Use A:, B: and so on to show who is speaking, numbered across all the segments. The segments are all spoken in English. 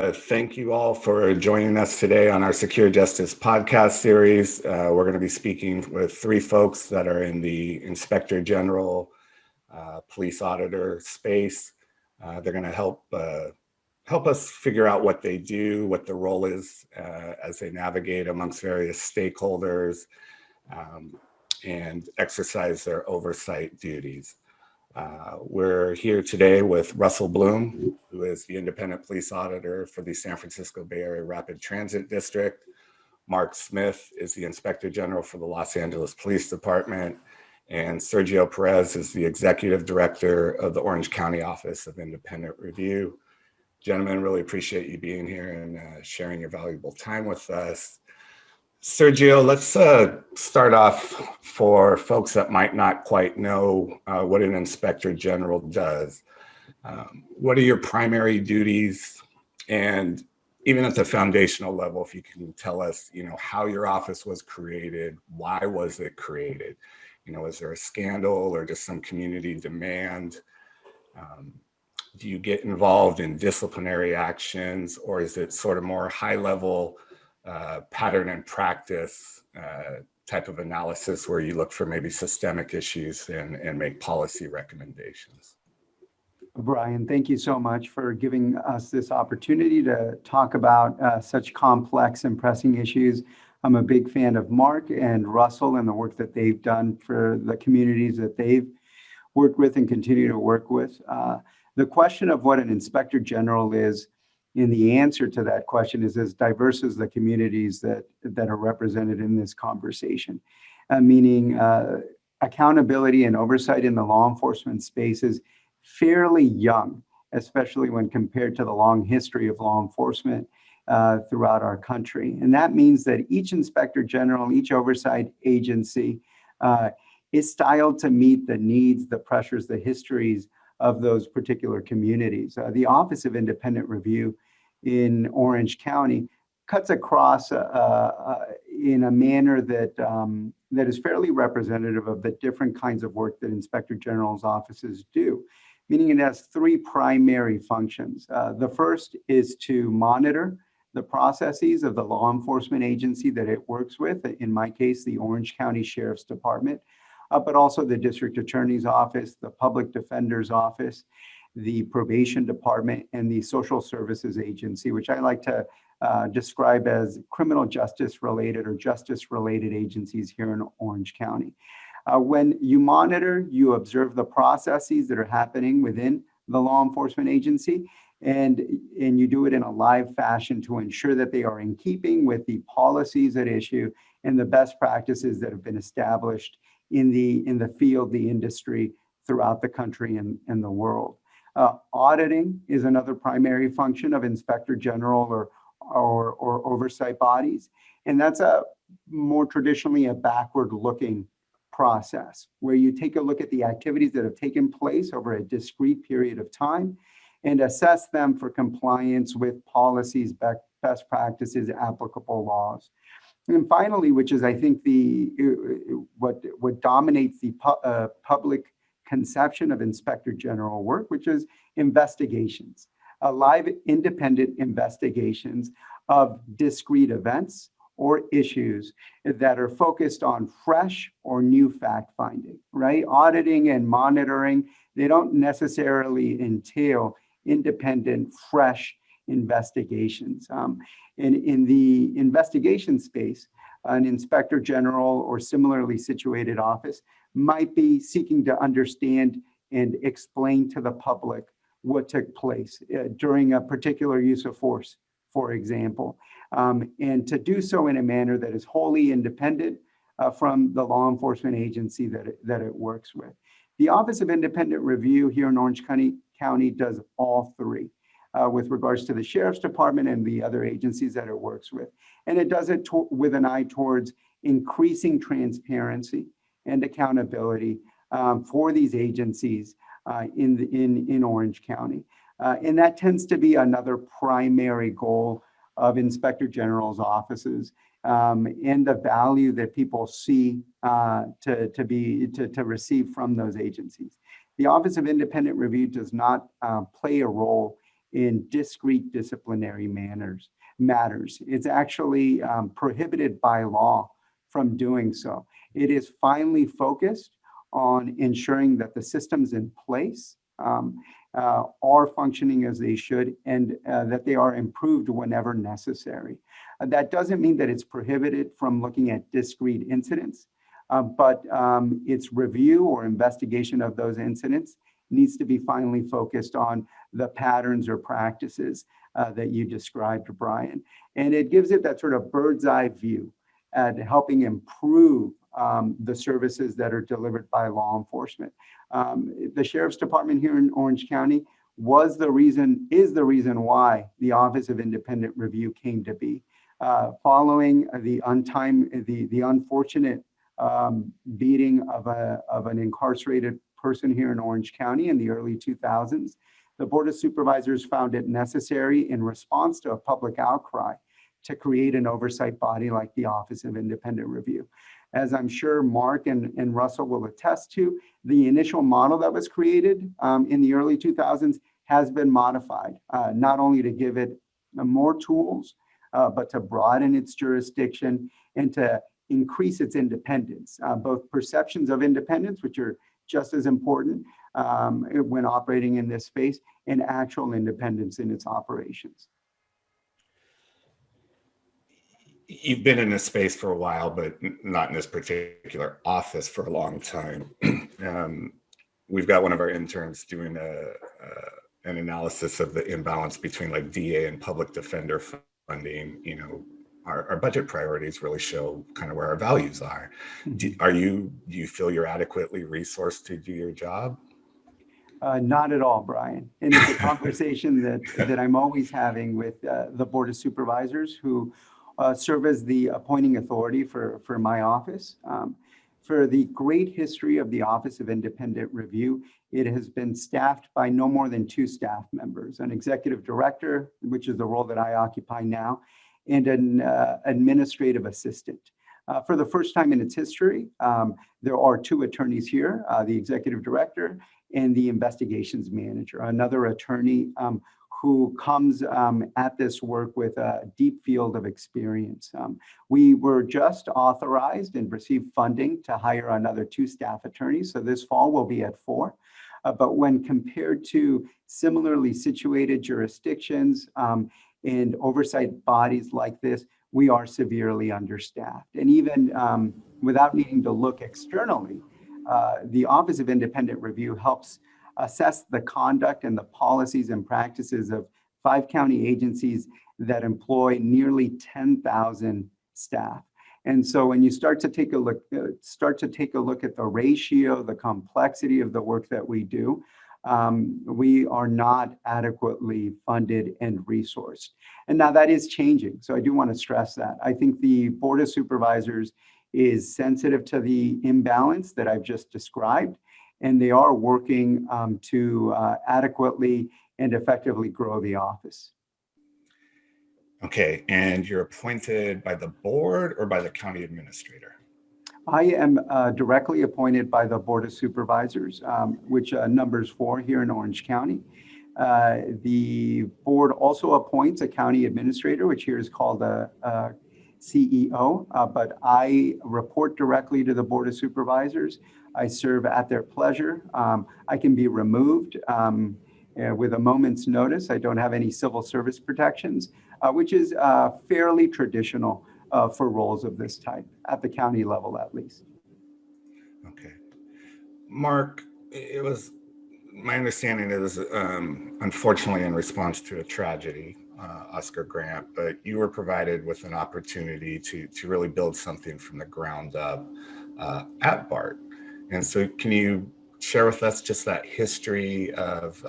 A: Thank you all for joining us today on our Secure Justice podcast series. We're going to be speaking with three folks that are in the Inspector General police auditor space. They're going to help us figure out what they do, what the role is as they navigate amongst various stakeholders and exercise their oversight duties. We're here today with Russell Bloom, who is the independent police auditor for the San Francisco Bay Area Rapid Transit District. Mark Smith is the Inspector General for the Los Angeles Police Department. And Sergio Perez is the Executive Director of the Orange County Office of Independent Review. Gentlemen, really appreciate you being here and sharing your valuable time with us. Sergio, let's start off for folks that might not quite know what an Inspector General does. What are your primary duties? And even at the foundational level, if you can tell us, how your office was created, why was it created? Is there a scandal or just some community demand? Do you get involved in disciplinary actions, or is it sort of more high level pattern and practice type of analysis where you look for maybe systemic issues and make policy recommendations?
B: Brian, thank you so much for giving us this opportunity to talk about such complex and pressing issues. I'm a big fan of Mark and Russell and the work that they've done for the communities that they've worked with and continue to work with. The question of what an Inspector General is, and the answer to that question is as diverse as the communities that are represented in this conversation, meaning accountability and oversight in the law enforcement space is fairly young, especially when compared to the long history of law enforcement throughout our country. And that means that each Inspector General, each oversight agency is styled to meet the needs, the pressures, the histories of those particular communities. The Office of Independent Review in Orange County cuts across in a manner that is fairly representative of the different kinds of work that Inspector General's offices do, meaning it has three primary functions. The first is to monitor the processes of the law enforcement agency that it works with, in my case, the Orange County Sheriff's Department, but also the District Attorney's Office, the Public Defender's Office, the Probation Department, and the Social Services Agency, which I like to describe as criminal justice related or justice related agencies here in Orange County. When you monitor, you observe the processes that are happening within the law enforcement agency, and you do it in a live fashion to ensure that they are in keeping with the policies at issue and the best practices that have been established in the field, the industry throughout the country and the world. Auditing is another primary function of Inspector General or oversight bodies, and that's more traditionally a backward-looking process where you take a look at the activities that have taken place over a discrete period of time and assess them for compliance with policies, best practices, applicable laws. And finally, which is I think what dominates the public conception of Inspector General work, which is investigations, live independent investigations of discrete events or issues that are focused on fresh or new fact finding, right? Auditing and monitoring, they don't necessarily entail independent, fresh investigations. And in the investigation space, an Inspector General or similarly situated office might be seeking to understand and explain to the public what took place during a particular use of force, for example, and to do so in a manner that is wholly independent from the law enforcement agency that it works with. The Office of Independent Review here in Orange County does all three with regards to the Sheriff's Department and the other agencies that it works with. And it does it with an eye towards increasing transparency and accountability for these agencies in Orange County. And that tends to be another primary goal of Inspector General's offices and the value that people see to receive from those agencies. The Office of Independent Review does not play a role in discrete disciplinary matters. It's actually prohibited by law from doing so. It is finally focused on ensuring that the systems in place are functioning as they should, and that they are improved whenever necessary. That doesn't mean that it's prohibited from looking at discrete incidents, but its review or investigation of those incidents needs to be finally focused on the patterns or practices that you described, Brian. And it gives it that sort of bird's eye view at helping improve the services that are delivered by law enforcement. The Sheriff's Department here in Orange County is the reason why the Office of Independent Review came to be. Following the unfortunate beating of an incarcerated person here in Orange County in the early 2000s, the Board of Supervisors found it necessary, in response to a public outcry, to create an oversight body like the Office of Independent Review. As I'm sure Mark and Russell will attest to, the initial model that was created in the early 2000s has been modified, not only to give it more tools, but to broaden its jurisdiction and to increase its independence, both perceptions of independence, which are just as important when operating in this space, and actual independence in its operations.
A: You've been in this space for a while, but not in this particular office for a long time. We've got one of our interns doing an analysis of the imbalance between like DA and public defender funding. You know, our budget priorities really show kind of where our values are. Do you feel you're adequately resourced to do your job?
B: Not at all, Brian. And it's a conversation that I'm always having with the Board of Supervisors, who serve as the appointing authority for my office. For the great history of the Office of Independent Review, it has been staffed by no more than 2 staff members: an executive director, which is the role that I occupy now, and an administrative assistant. For the first time in its history, there are 2 attorneys here, the executive director and the investigations manager, another attorney who comes at this work with a deep field of experience. We were just authorized and received funding to hire another 2 staff attorneys, so this fall we'll be at 4. But when compared to similarly situated jurisdictions and oversight bodies like this, we are severely understaffed. And even without needing to look externally, the Office of Independent Review helps assess the conduct and the policies and practices of 5 county agencies that employ nearly 10,000 staff. And so when you start to take a look at the ratio, the complexity of the work that we do, we are not adequately funded and resourced. And now that is changing. So I do want to stress that. I think the Board of Supervisors is sensitive to the imbalance that I've just described, and they are working to adequately and effectively grow the office.
A: Okay, and you're appointed by the board or by the county administrator?
B: I am directly appointed by the Board of Supervisors, which numbers 4 here in Orange County. The board also appoints a county administrator, which here is called a CEO, but I report directly to the Board of Supervisors. I serve at their pleasure. I can be removed with a moment's notice. I don't have any civil service protections, which is fairly traditional for roles of this type, at the county level at least.
A: Okay. Mark, it was my understanding it was unfortunately in response to a tragedy, Oscar Grant, but you were provided with an opportunity to really build something from the ground up at BART. And so can you share with us just that history of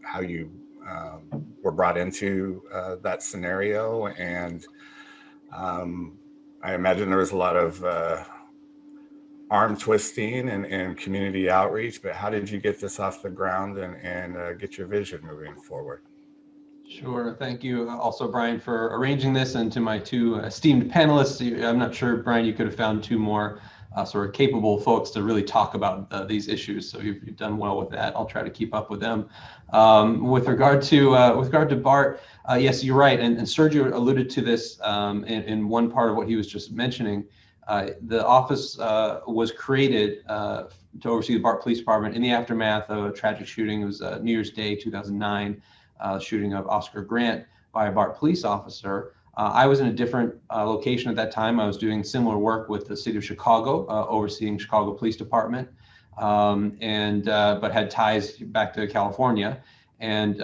A: how you were brought into that scenario? And I imagine there was a lot of arm twisting and community outreach, but how did you get this off the ground and get your vision moving forward?
C: Sure. Thank you also, Brian, for arranging this, and to my 2 esteemed panelists. I'm not sure, Brian, you could have found 2 more sort of capable folks to really talk about these issues. So you've done well with that. I'll try to keep up with them. With regard to Bart, yes, you're right, and Sergio alluded to this in one part of what he was just mentioning. The office was created to oversee the Bart Police Department in the aftermath of a tragic shooting. It was New Year's Day 2009, shooting of Oscar Grant by a Bart police officer. I was in a different location at that time. I was doing similar work with the city of Chicago, overseeing Chicago Police Department, but had ties back to California. And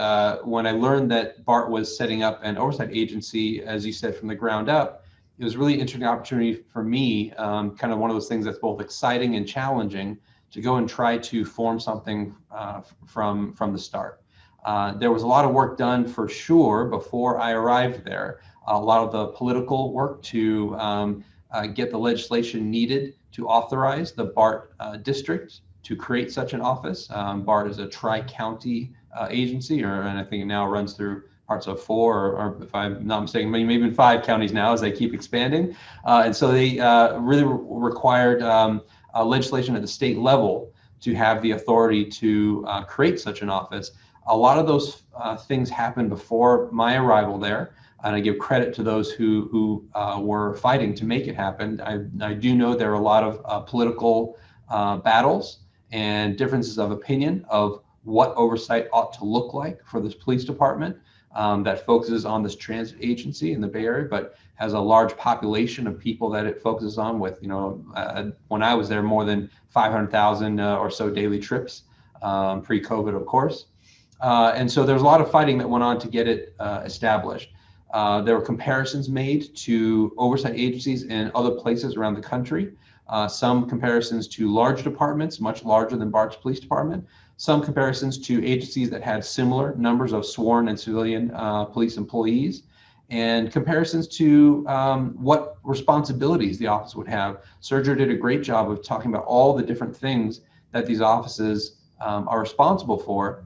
C: when I learned that Bart was setting up an oversight agency, as you said, from the ground up, it was a really interesting opportunity for me, kind of one of those things that's both exciting and challenging, to go and try to form something from the start. There was a lot of work done for sure before I arrived there. A lot of the political work to get the legislation needed to authorize the Bart district to create such an office. Bart is a tri-county agency, and I think it now runs through parts of 4, or if I'm not mistaken, maybe even 5 counties now as they keep expanding. And so they really required legislation at the state level to have the authority to create such an office. A lot of those things happened before my arrival there, and I give credit to those who were fighting to make it happen. I do know there are a lot of political battles and differences of opinion of what oversight ought to look like for this police department that focuses on this transit agency in the Bay Area, but has a large population of people that it focuses on with, when I was there, more than 500,000 or so daily trips, pre-COVID, of course. And so there's a lot of fighting that went on to get it established. There were comparisons made to oversight agencies in other places around the country. Some comparisons to large departments, much larger than Bart's Police Department. Some comparisons to agencies that had similar numbers of sworn and civilian police employees, and comparisons to what responsibilities the office would have. Sergio did a great job of talking about all the different things that these offices are responsible for.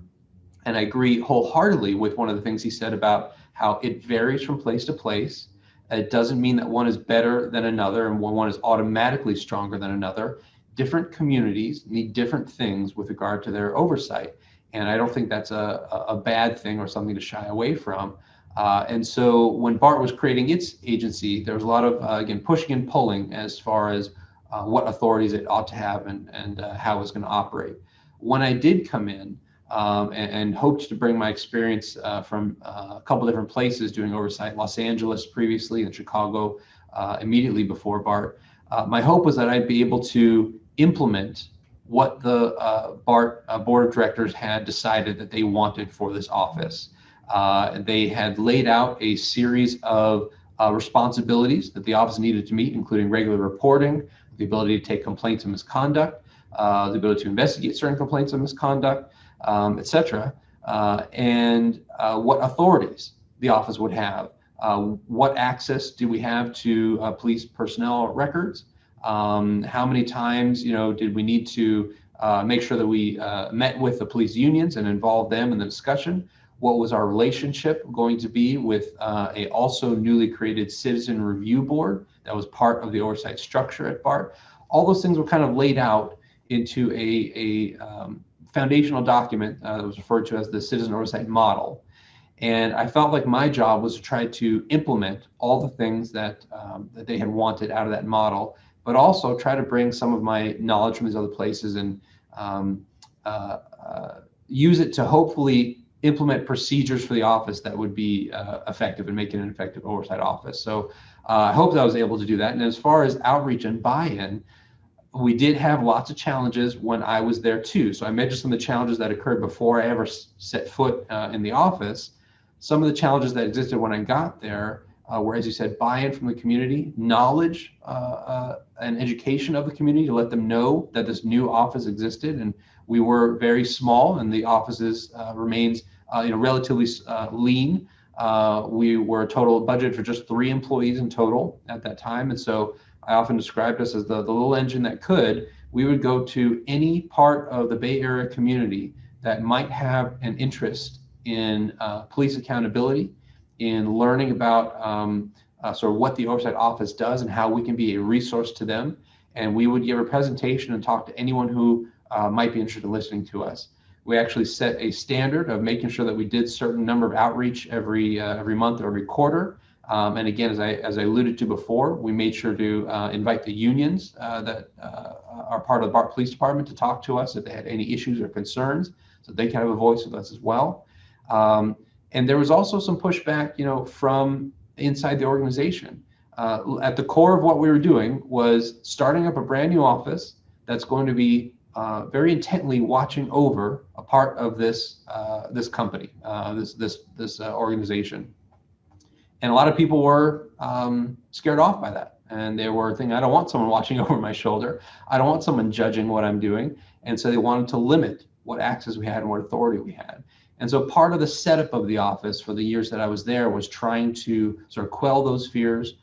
C: And I agree wholeheartedly with one of the things he said about how it varies from place to place. It doesn't mean that one is better than another and one is automatically stronger than another. Different communities need different things with regard to their oversight. And I don't think that's a bad thing or something to shy away from. And so when Bart was creating its agency, there was a lot of, again, pushing and pulling as far as what authorities it ought to have and how it was going to operate. When I did come in and hoped to bring my experience from a couple different places doing oversight, Los Angeles previously and Chicago immediately before Bart, my hope was that I'd be able to implement what the Bart board of directors had decided that they wanted for this office. They had laid out a series of responsibilities that the office needed to meet, including regular reporting, the ability to take complaints of misconduct, the ability to investigate certain complaints of misconduct, etc., and what authorities the office would have. What access do we have to police personnel records? How many times, did we need to make sure that we met with the police unions and involved them in the discussion? What was our relationship going to be with a also newly created citizen review board that was part of the oversight structure at Bart? All those things were kind of laid out into a foundational document that was referred to as the citizen oversight model. And I felt like my job was to try to implement all the things that they had wanted out of that model, but also try to bring some of my knowledge from these other places and use it to hopefully implement procedures for the office that would be effective and make it an effective oversight office. So I hope that I was able to do that. And as far as outreach and buy-in, we did have lots of challenges when I was there too. So I mentioned some of the challenges that occurred before I ever set foot in the office. Some of the challenges that existed when I got there were, as you said, buy-in from the community, knowledge and education of the community to let them know that this new office existed. And we were very small, and the offices remains relatively lean. We were a total budget for just 3 employees in total at that time. And so I often described us as the little engine that could. We would go to any part of the Bay Area community that might have an interest in police accountability, in learning about sort of what the oversight office does and how we can be a resource to them. and we would give a presentation and talk to anyone who might be interested in listening to us. We actually set a standard of making sure that we did certain number of outreach every month or every quarter. And again, as I alluded to before, we made sure to invite the unions that are part of the BART Police Department to talk to us if they had any issues or concerns, so they can have a voice with us as well. And there was also some pushback, from inside the organization. At the core of what we were doing was starting up a brand new office that's going to be very intently watching over a part of this company, this organization. And a lot of people were scared off by that. And they were thinking, I don't want someone watching over my shoulder. I don't want someone judging what I'm doing. And so they wanted to limit what access we had and what authority we had. And so part of the setup of the office for the years that I was there was trying to sort of quell those fears,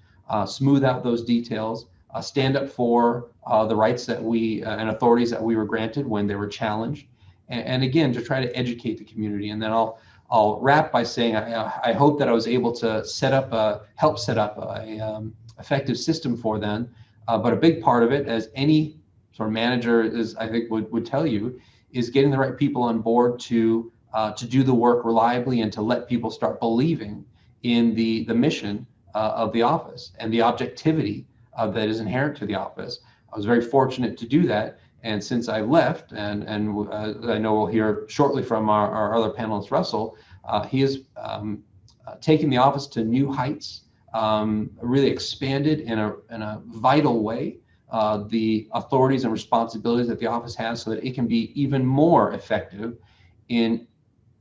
C: smooth out those details, stand up for the rights that we and authorities that we were granted when they were challenged. And again, to try to educate the community. And then I'll wrap by saying I hope that I was able to help set up a effective system for them. But a big part of it, as any sort of manager I think would tell you, is getting the right people on board to do the work reliably and to let people start believing in the mission of the office and the objectivity that is inherent to the office. I was very fortunate to do that. And since I left, and I know we'll hear shortly from our other panelist, Russell, he has taken the office to new heights, really expanded in a vital way the authorities and responsibilities that the office has so that it can be even more effective in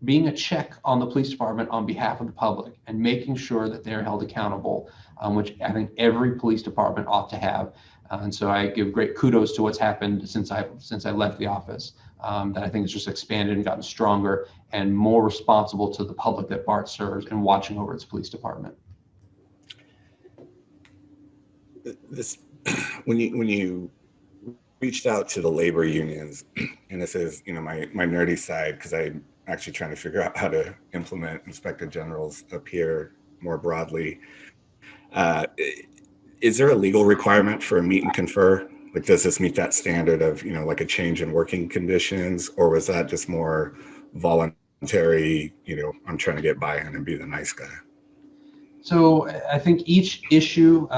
C: being a check on the police department on behalf of the public and making sure that they're held accountable, which I think every police department ought to have. And so I give great kudos to what's happened since I left the office, that I think has just expanded and gotten stronger and more responsible to the public that BART serves and watching over its police department.
A: When you reached out to the labor unions, and this is my nerdy side, because I'm actually trying to figure out how to implement Inspector Generals up here more broadly. Is there a legal requirement for a meet and confer? Like, does this meet that standard of, like a change in working conditions, or was that just more voluntary, I'm trying to get buy-in and be the nice guy?
C: So I think each issue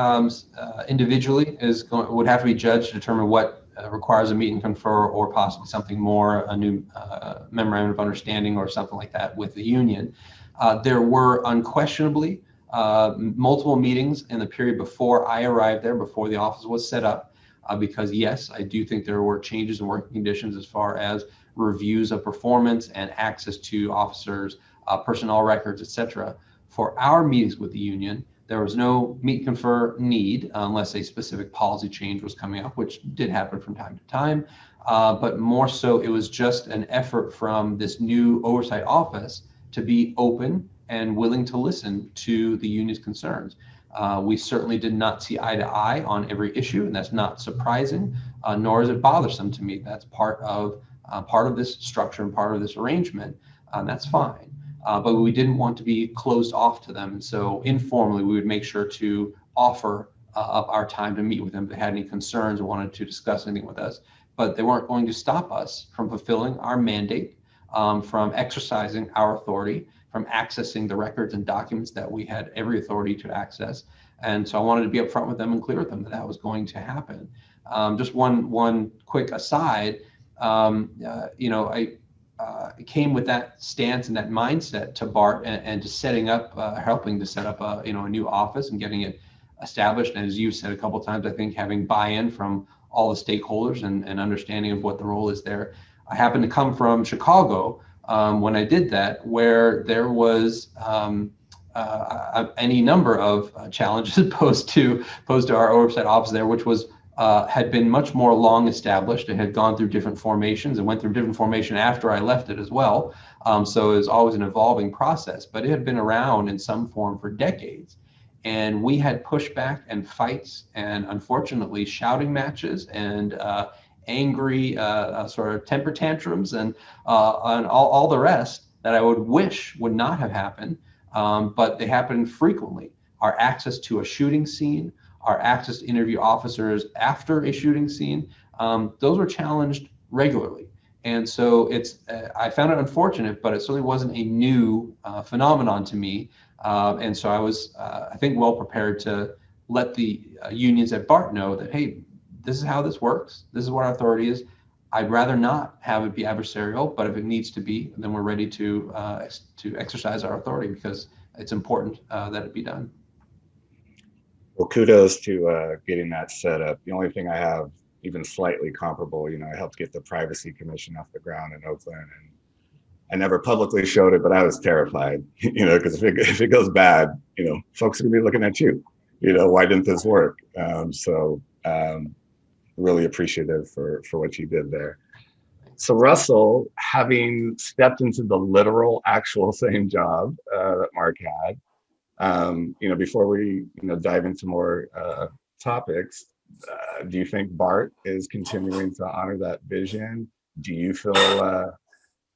C: individually would have to be judged to determine what requires a meet and confer, or possibly something more, a new memorandum of understanding or something like that with the union. There were unquestionably multiple meetings in the period before I arrived there, before the office was set up, because yes, I do think there were changes in working conditions as far as reviews of performance and access to officers, personnel records, etc. For our meetings with the union, there was no meet and confer need unless a specific policy change was coming up, which did happen from time to time. But more so, it was just an effort from this new oversight office to be open and willing to listen to the union's concerns. We certainly did not see eye to eye on every issue, and that's not surprising, nor is it bothersome to me. That's part of this structure and part of this arrangement, and that's fine. But we didn't want to be closed off to them, and so informally we would make sure to offer up our time to meet with them if they had any concerns or wanted to discuss anything with us. But they weren't going to stop us from fulfilling our mandate, from exercising our authority, from accessing the records and documents that we had every authority to access. And so I wanted to be upfront with them and clear with them that that was going to happen. Just one quick aside, I came with that stance and that mindset to BART and to helping to set up a new office and getting it established. And as you've said a couple of times, I think having buy-in from all the stakeholders and understanding of what the role is there. I happen to come from Chicago when I did that, where there was any number of challenges posed to our oversight office there, which was had been much more long established. It had gone through different formations and went through different formation after I left it as well. So it was always an evolving process, but it had been around in some form for decades. And we had pushback and fights and unfortunately shouting matches and angry sort of temper tantrums and all the rest that I would wish would not have happened, but they happened frequently. Our access to a shooting scene, our access to interview officers after a shooting scene, those were challenged regularly. And so I found it unfortunate, but it certainly wasn't a new phenomenon to me. And so I was, I think, well prepared to let the unions at BART know that, hey, this is how this works. This is what our authority is. I'd rather not have it be adversarial, but if it needs to be, then we're ready to exercise our authority, because it's important that it be done.
A: Well, kudos to getting that set up. The only thing I have even slightly comparable, I helped get the Privacy Commission off the ground in Oakland, and I never publicly showed it, but I was terrified, because if it goes bad, folks are gonna be looking at you, why didn't this work? Really appreciative for what you did there. So Russell, having stepped into the literal, actual same job that Mark had, before we dive into more topics, do you think BART is continuing to honor that vision? Do you feel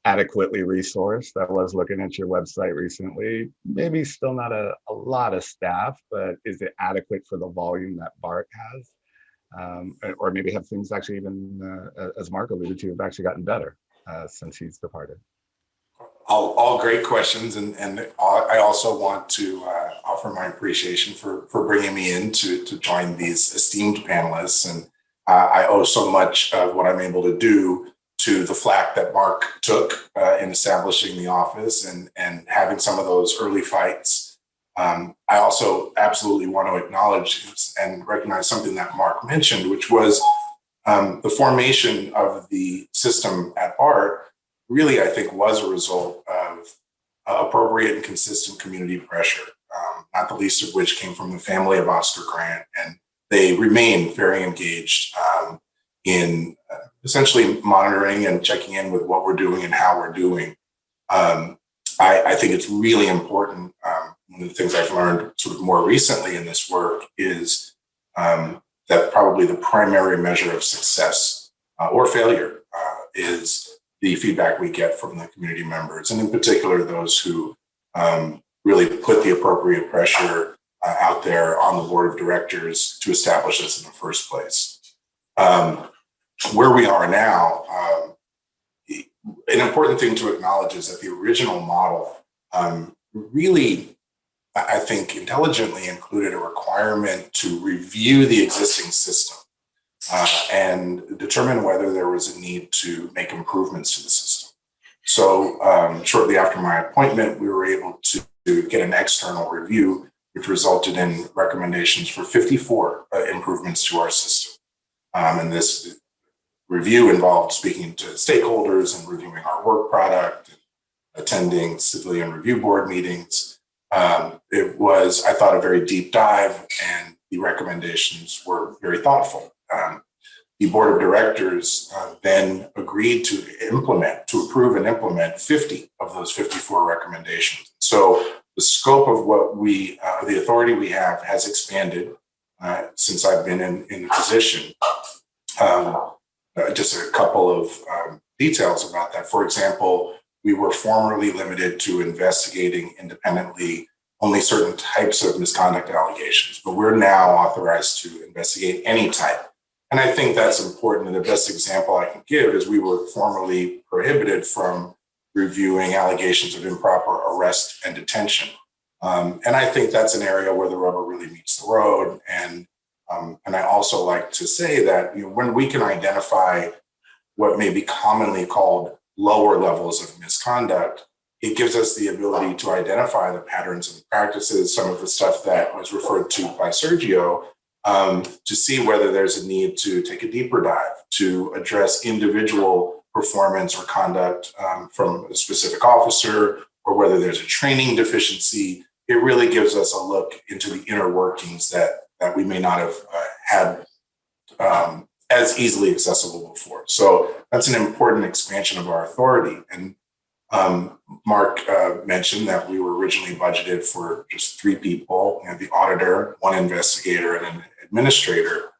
A: adequately resourced? I was looking at your website recently. Maybe still not a lot of staff, but is it adequate for the volume that BART has? Or maybe have things actually even, as Mark alluded to, have actually gotten better since he's departed?
D: All great questions, and I also want to offer my appreciation for bringing me in to join these esteemed panelists. And I owe so much of what I'm able to do to the flack that Mark took in establishing the office and having some of those early fights. I also absolutely want to acknowledge and recognize something that Mark mentioned, which was the formation of the system at BART. Really, I think, was a result of appropriate and consistent community pressure, not the least of which came from the family of Oscar Grant. And they remain very engaged in essentially monitoring and checking in with what we're doing and how we're doing. I think it's really important. One of the things I've learned sort of more recently in this work is that probably the primary measure of success or failure is the feedback we get from the community members, and in particular, those who really put the appropriate pressure out there on the board of directors to establish this in the first place. Where we are now, an important thing to acknowledge is that the original model really, I think, intelligently included a requirement to review the existing system and determine whether there was a need to make improvements to the system. So shortly after my appointment, we were able to get an external review, which resulted in recommendations for 54 improvements to our system. And this review involved speaking to stakeholders and reviewing our work product, and attending civilian review board meetings. It was, I thought, a very deep dive, and the recommendations were very thoughtful. The board of directors then agreed to approve and implement 50 of those 54 recommendations. So the scope of what the authority we have has expanded since I've been in the position. Just a couple of details about that. For example, we were formerly limited to investigating independently only certain types of misconduct allegations, but we're now authorized to investigate any type. And I think that's important. And the best example I can give is we were formerly prohibited from reviewing allegations of improper arrest and detention. And I think that's an area where the rubber really meets the road. And I also like to say that when we can identify what may be commonly called lower levels of misconduct, it gives us the ability to identify the patterns and practices, some of the stuff that was referred to by Sergio, to see whether there's a need to take a deeper dive, to address individual performance or conduct from a specific officer, or whether there's a training deficiency. It really gives us a look into the inner workings that we may not have had as easily accessible before. So that's an important expansion of our authority. And Mark mentioned that we were originally budgeted for just 3 people, the auditor, 1 investigator, and an administrator.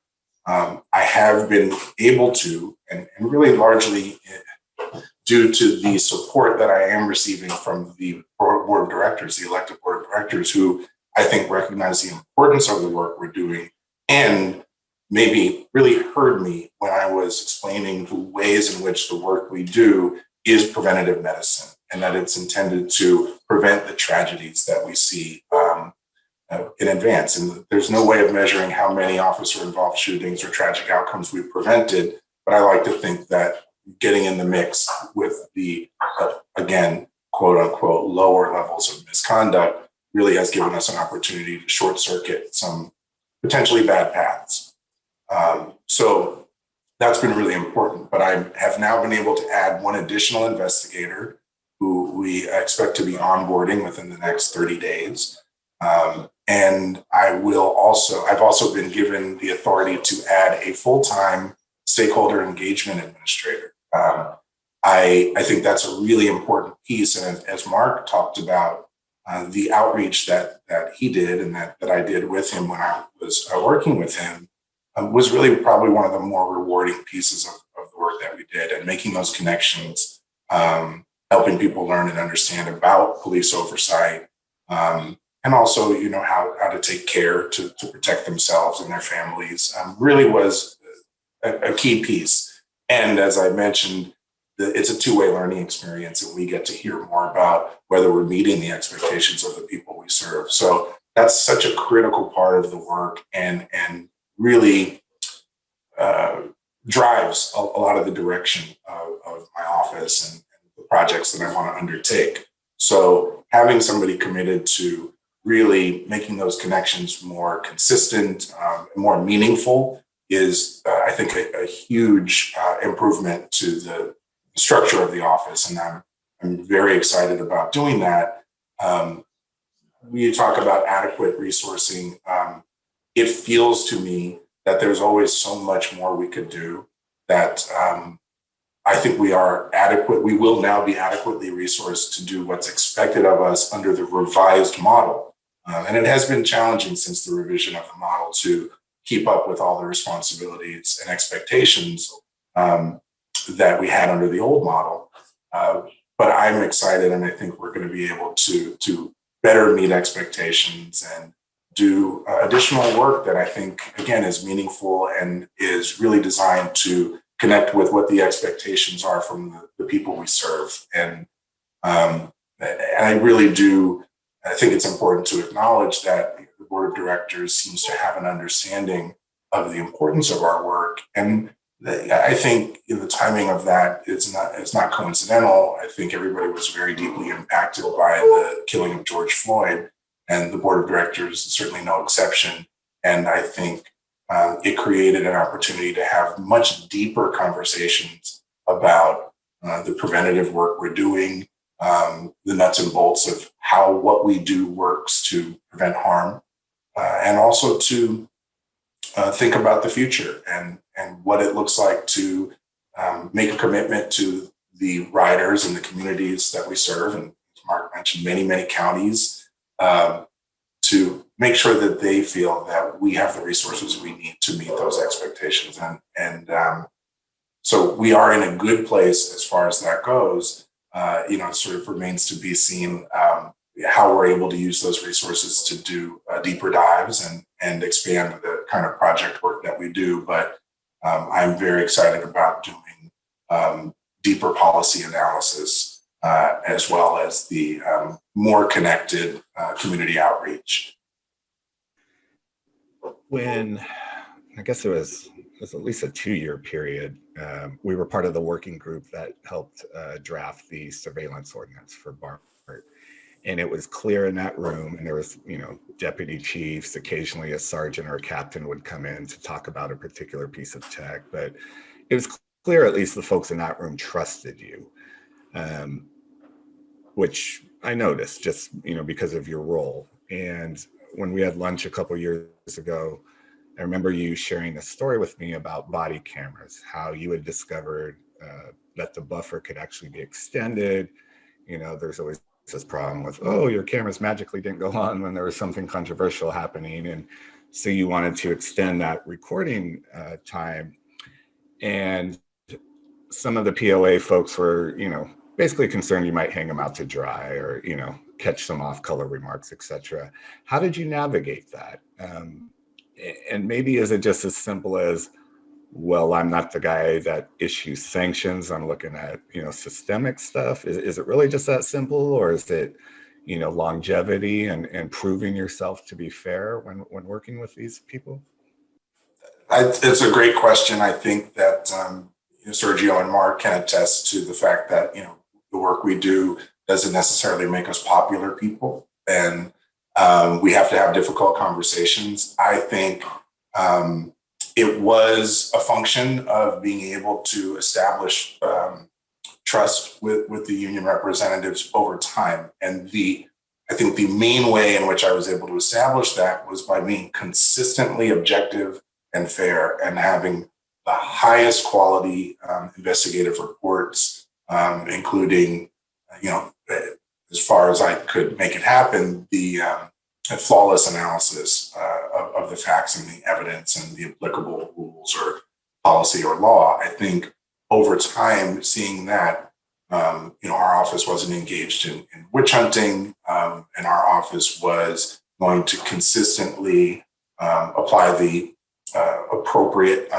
D: I have been able to, and really largely due to the support that I am receiving from the board of directors, the elected board of directors, who I think recognize the importance of the work we're doing and maybe really heard me when I was explaining the ways in which the work we do is preventative medicine, and that it's intended to prevent the tragedies that we see in advance. And there's no way of measuring how many officer-involved shootings or tragic outcomes we've prevented, but I like to think that getting in the mix with the, again, quote unquote, lower levels of misconduct really has given us an opportunity to short circuit some potentially bad paths. So that's been really important, but I have now been able to add one additional investigator who we expect to be onboarding within the next 30 days. And I've also been given the authority to add a full-time stakeholder engagement administrator. I think that's a really important piece. And as Mark talked about, the outreach that he did and that I did with him when I was working with him was really probably one of the more rewarding pieces of the work that we did, and making those connections, helping people learn and understand about police oversight, and also, how to take care to protect themselves and their families, really was a key piece. And as I mentioned, it's a two-way learning experience, and we get to hear more about whether we're meeting the expectations of the people we serve. So that's such a critical part of the work, and really drives a lot of the direction of my office and the projects that I want to undertake. So having somebody committed to really making those connections more consistent, more meaningful is, I think, a huge improvement to the structure of the office. And I'm very excited about doing that. We talk about adequate resourcing. It feels to me that there's always so much more we could do, that I think we are adequate. We will now be adequately resourced to do what's expected of us under the revised model. And it has been challenging since the revision of the model to keep up with all the responsibilities and expectations that we had under the old model. But I'm excited, and I think we're going to be able to better meet expectations and do additional work that I think, again, is meaningful and is really designed to connect with what the expectations are from the people we serve. And I really do, I think it's important to acknowledge that the board of directors seems to have an understanding of the importance of our work. And I think the timing of that is not coincidental. I think everybody was very deeply impacted by the killing of George Floyd, and the board of directors is certainly no exception. And I think it created an opportunity to have much deeper conversations about the preventative work we're doing, the nuts and bolts of how what we do works to prevent harm, and also to think about the future and what it looks like to make a commitment to the riders and the communities that we serve. And as Mark mentioned, many counties, to make sure that they feel that we have the resources we need to meet those expectations. And so we are in a good place as far as that goes. It sort of remains to be seen how we're able to use those resources to do deeper dives and expand the kind of project work that we do. But I'm very excited about doing deeper policy analysis, as well as the more connected community outreach.
A: When, I guess it was at least a 2-year period, we were part of the working group that helped draft the surveillance ordinance for BART. And it was clear in that room, and there was, deputy chiefs, occasionally a sergeant or a captain would come in to talk about a particular piece of tech, but it was clear at least the folks in that room trusted you, which I noticed just, because of your role. And when we had lunch a couple of years ago, I remember you sharing a story with me about body cameras, how you had discovered that the buffer could actually be extended. There's always this problem with, your cameras magically didn't go on when there was something controversial happening. And so you wanted to extend that recording time. And some of the POA folks were, basically concerned you might hang them out to dry or, catch some off-color remarks, etc. How did you navigate that? And maybe is it just as simple as, well, I'm not the guy that issues sanctions. I'm looking at, systemic stuff. Is it really just that simple, or is it, longevity and proving yourself to be fair when working with these people?
D: It's a great question. I think that Sergio and Mark can attest to the fact that the work we do doesn't necessarily make us popular people, and we have to have difficult conversations. I think it was a function of being able to establish trust with the union representatives over time, and I think the main way in which I was able to establish that was by being consistently objective and fair, and having the highest quality investigative reports, including, as far as I could make it happen, the flawless analysis of the facts and the evidence and the applicable rules or policy or law. I think over time, seeing that, our office wasn't engaged in witch hunting, and our office was going to consistently apply the appropriate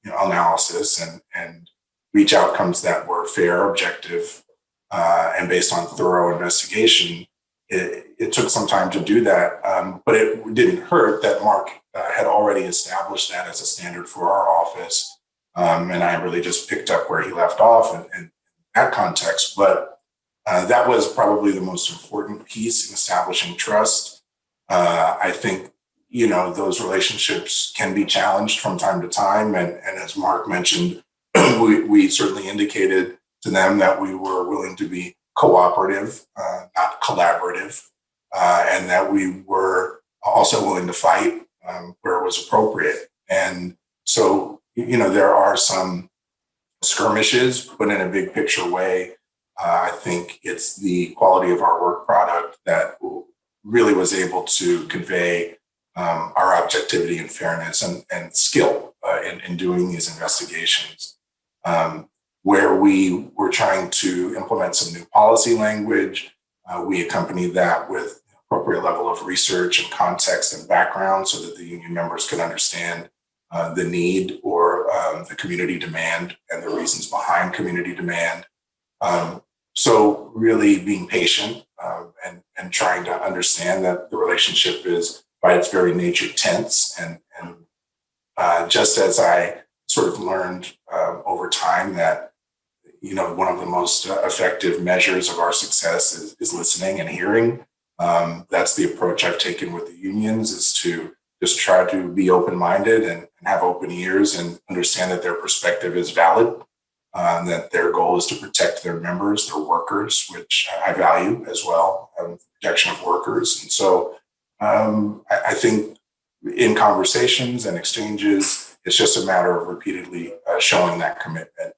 D: analysis and reach outcomes that were fair, objective, and based on thorough investigation. It took some time to do that, but it didn't hurt that Mark had already established that as a standard for our office, and I really just picked up where he left off in that context. But that was probably the most important piece in establishing trust. I think those relationships can be challenged from time to time. And as Mark mentioned, we certainly indicated to them that we were willing to be cooperative, not collaborative, and that we were also willing to fight where it was appropriate. And so, there are some skirmishes, but in a big picture way, I think it's the quality of our work product that really was able to convey our objectivity and fairness and skill in doing these investigations. Where we were trying to implement some new policy language, we accompanied that with appropriate level of research and context and background so that the union members could understand the need or the community demand and the reasons behind community demand. So really being patient and trying to understand that the relationship is by its very nature tense. And just as I sort of learned over time that, one of the most effective measures of our success is listening and hearing. That's the approach I've taken with the unions, is to just try to be open-minded and have open ears and understand that their perspective is valid, that their goal is to protect their members, their workers, which I value as well, protection of workers. And so I think in conversations and exchanges, it's just a matter of repeatedly showing that commitment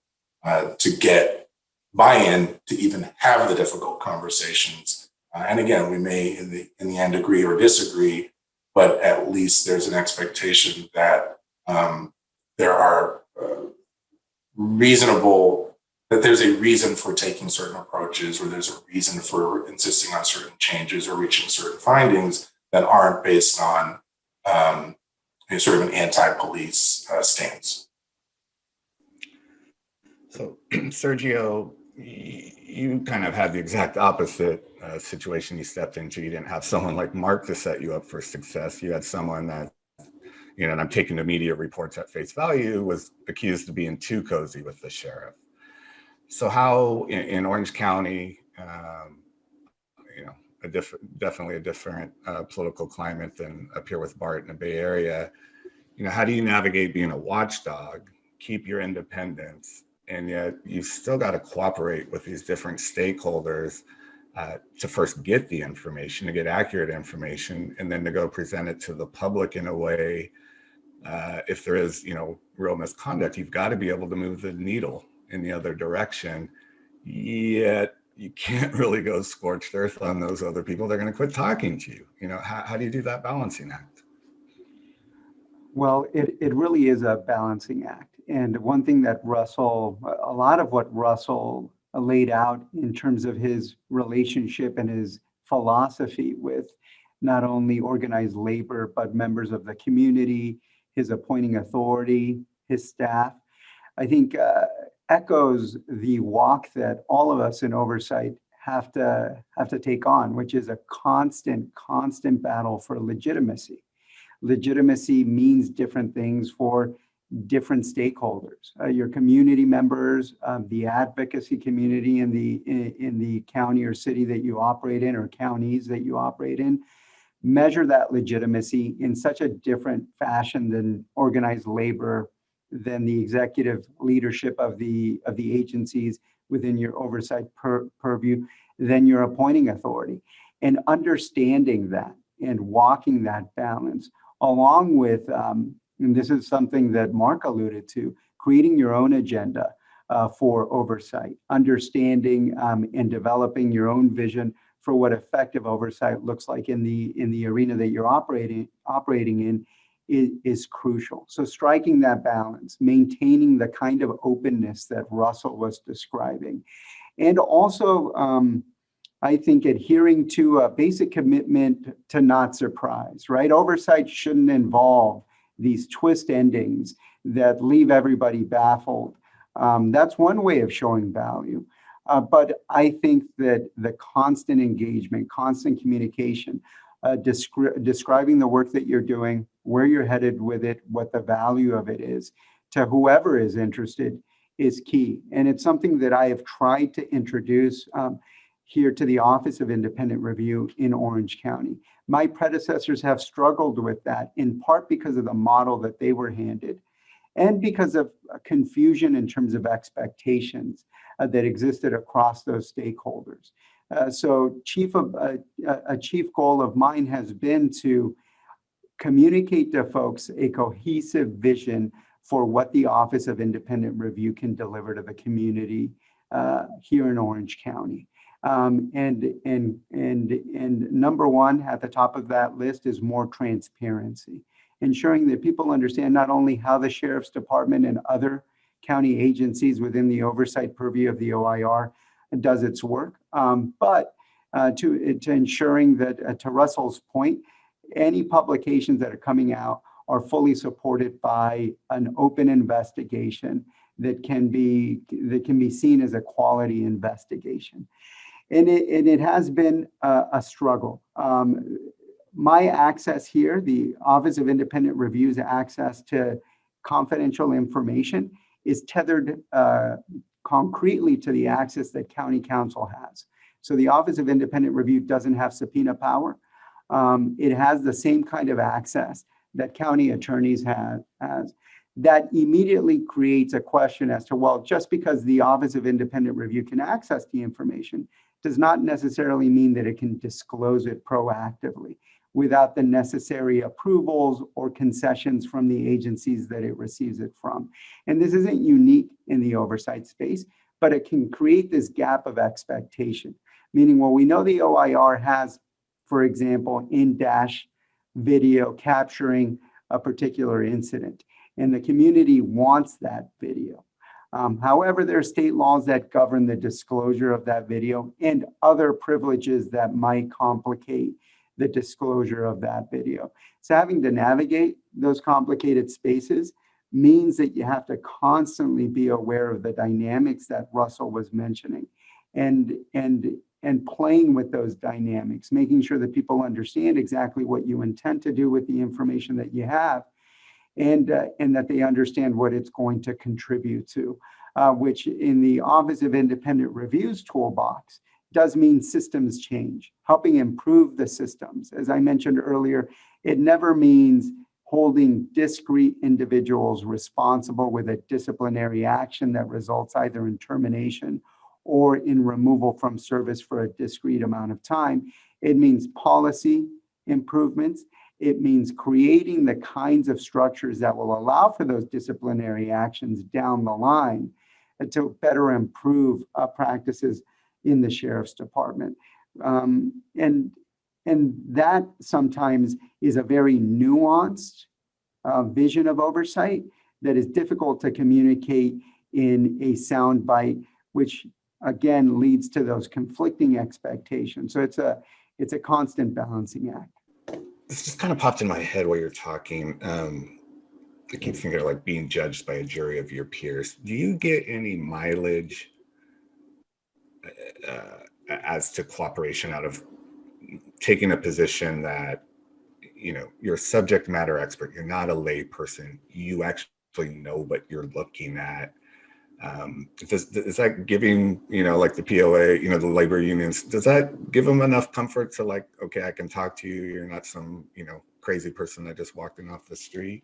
D: to get buy-in to even have the difficult conversations. And again, we may in the end agree or disagree, but at least there's an expectation that there are there's a reason for taking certain approaches, or there's a reason for insisting on certain changes or reaching certain findings that aren't based on sort of an anti-police stance.
A: So, Sergio, you kind of had the exact opposite situation you stepped into. You didn't have someone like Mark to set you up for success. You had someone that, and I'm taking the media reports at face value, was accused of being too cozy with the sheriff. So how in Orange County, definitely a different political climate than up here with Bart in the Bay Area, how do you navigate being a watchdog, keep your independence, and yet you've still got to cooperate with these different stakeholders to first get the information, to get accurate information, and then to go present it to the public in a way, if there is, real misconduct, you've got to be able to move the needle in the other direction. Yet you can't really go scorched earth on those other people. They're going to quit talking to you. How do you do that balancing act?
B: Well, it really is a balancing act. And one thing that a lot of what Russell laid out in terms of his relationship and his philosophy with not only organized labor, but members of the community, his appointing authority, his staff, I think echoes the walk that all of us in oversight have to take on, which is a constant battle for legitimacy. Legitimacy means different things for different stakeholders. Your community members, the advocacy community in the county or city that you operate in, or counties that you operate in, measure that legitimacy in such a different fashion than organized labor, than the executive leadership of the agencies within your oversight purview, than your appointing authority. And understanding that and walking that balance, along with, and this is something that Mark alluded to, creating your own agenda for oversight, understanding and developing your own vision for what effective oversight looks like in the arena that you're operating in is crucial. So striking that balance, maintaining the kind of openness that Russell was describing, and also I think adhering to a basic commitment to not surprise, right? Oversight shouldn't involve these twist endings that leave everybody baffled. That's one way of showing value. But I think that the constant engagement, constant communication, describing the work that you're doing, where you're headed with it, what the value of it is, to whoever is interested, is key. And it's something that I have tried to introduce here to the Office of Independent Review in Orange County. My predecessors have struggled with that, in part because of the model that they were handed, and because of confusion in terms of expectations that existed across those stakeholders. So a chief goal of mine has been to communicate to folks a cohesive vision for what the Office of Independent Review can deliver to the community here in Orange County. And number one at the top of that list is more transparency, ensuring that people understand not only how the Sheriff's Department and other county agencies within the oversight purview of the OIR does its work, but to ensuring that, to Russell's point, any publications that are coming out are fully supported by an open investigation that can be seen as a quality investigation. And it has been a struggle. My access here, the Office of Independent Review's access to confidential information, is tethered concretely to the access that County Council has. So the Office of Independent Review doesn't have subpoena power. It has the same kind of access that county attorneys has. That immediately creates a question as to, well, just because the Office of Independent Review can access the information does not necessarily mean that it can disclose it proactively without the necessary approvals or concessions from the agencies that it receives it from. And this isn't unique in the oversight space, but it can create this gap of expectation, meaning, well, we know the OIR has, for example, in-dash video capturing a particular incident, and the community wants that video. However, there are state laws that govern the disclosure of that video and other privileges that might complicate the disclosure of that video. So having to navigate those complicated spaces means that you have to constantly be aware of the dynamics that Russell was mentioning, and playing with those dynamics, making sure that people understand exactly what you intend to do with the information that you have, and that they understand what it's going to contribute to, which in the Office of Independent Review's toolbox does mean systems change, helping improve the systems. As I mentioned earlier, it never means holding discrete individuals responsible with a disciplinary action that results either in termination or in removal from service for a discrete amount of time. It means policy improvements. It means creating the kinds of structures that will allow for those disciplinary actions down the line to better improve practices in the Sheriff's Department. And that sometimes is a very nuanced vision of oversight that is difficult to communicate in a sound bite, which again leads to those conflicting expectations. So it's a constant balancing act.
A: this just kind of popped in my head while you're talking. I keep thinking of like being judged by a jury of your peers. Do you get any mileage as to cooperation out of taking a position that, you're a subject matter expert, you're not a lay person, you actually know what you're looking at? Is that giving, like the PLA, the labor unions, does that give them enough comfort to like, okay, I can talk to you, you're not some, crazy person that just walked in off the street?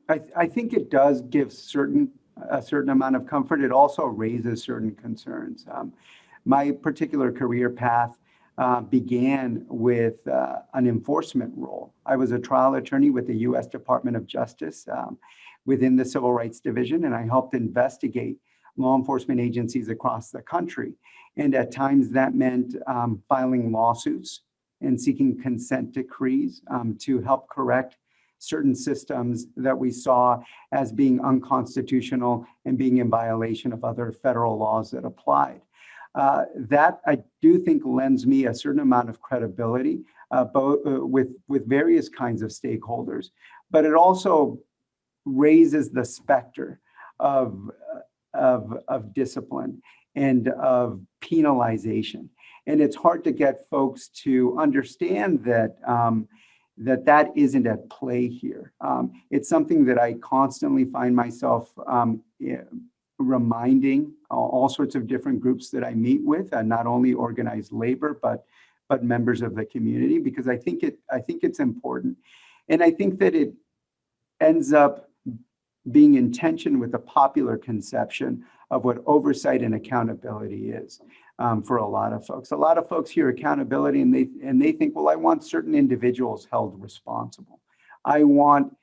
B: I think it does give a certain amount of comfort. It also raises certain concerns. My particular career path began with an enforcement role. I was a trial attorney with the U.S. Department of Justice within the Civil Rights Division, and I helped investigate law enforcement agencies across the country. And at times that meant filing lawsuits and seeking consent decrees to help correct certain systems that we saw as being unconstitutional and being in violation of other federal laws that applied. That I do think lends me a certain amount of credibility both with various kinds of stakeholders, but it also raises the specter of discipline and of penalization. And it's hard to get folks to understand that that isn't at play here. It's something that I constantly find myself reminding all sorts of different groups that I meet with, and not only organized labor, but members of the community, because I think it's important. And I think that it ends up being in tension with the popular conception of what oversight and accountability is for a lot of folks. A lot of folks hear accountability and they think, well, I want certain individuals held responsible. I want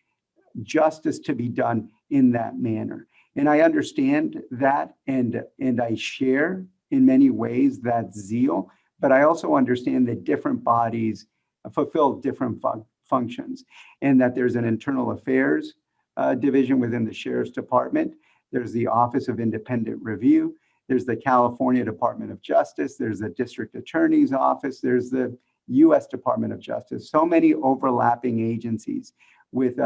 B: justice to be done in that manner. And I understand that, and I share in many ways that zeal, but I also understand that different bodies fulfill different functions, and that there's an internal affairs division within the Sheriff's Department. There's the Office of Independent Review. There's the California Department of Justice. There's the District Attorney's Office. There's the U.S. Department of Justice. So many overlapping agencies with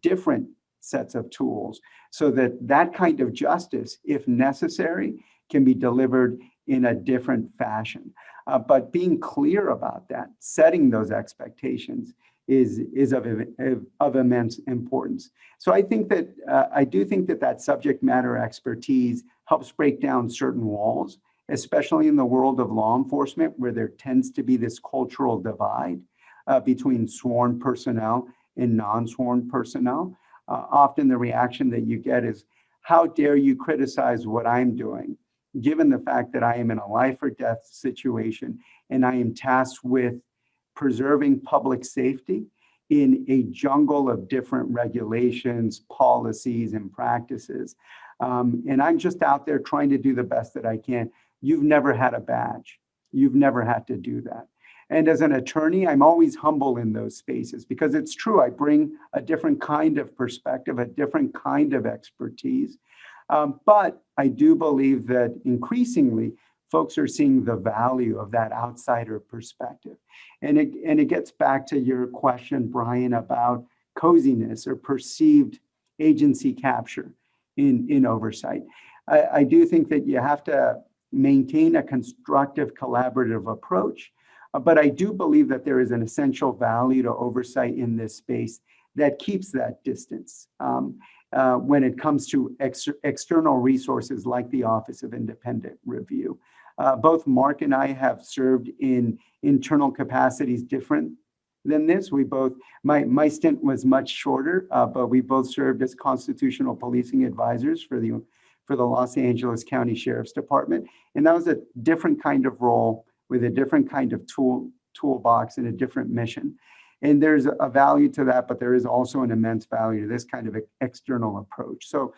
B: different sets of tools, so that that kind of justice, if necessary, can be delivered in a different fashion. But being clear about that, setting those expectations, is of immense importance. So I think that I do think that subject matter expertise helps break down certain walls, especially in the world of law enforcement, where there tends to be this cultural divide between sworn personnel and non-sworn personnel. Often the reaction that you get is, how dare you criticize what I'm doing, given the fact that I am in a life or death situation and I am tasked with preserving public safety in a jungle of different regulations, policies, and practices. And I'm just out there trying to do the best that I can. You've never had a badge. You've never had to do that. And as an attorney, I'm always humble in those spaces, because it's true, I bring a different kind of perspective, a different kind of expertise. But I do believe that increasingly, folks are seeing the value of that outsider perspective. And it gets back to your question, Brian, about coziness or perceived agency capture in oversight. I do think that you have to maintain a constructive, collaborative approach. But I do believe that there is an essential value to oversight in this space that keeps that distance when it comes to external resources like the Office of Independent Review. Both Mark and I have served in internal capacities different than this. We both, my stint was much shorter, but we both served as constitutional policing advisors for the Los Angeles County Sheriff's Department. And that was a different kind of role with a different kind of toolbox and a different mission. And there's a value to that, but there is also an immense value to this kind of external approach. So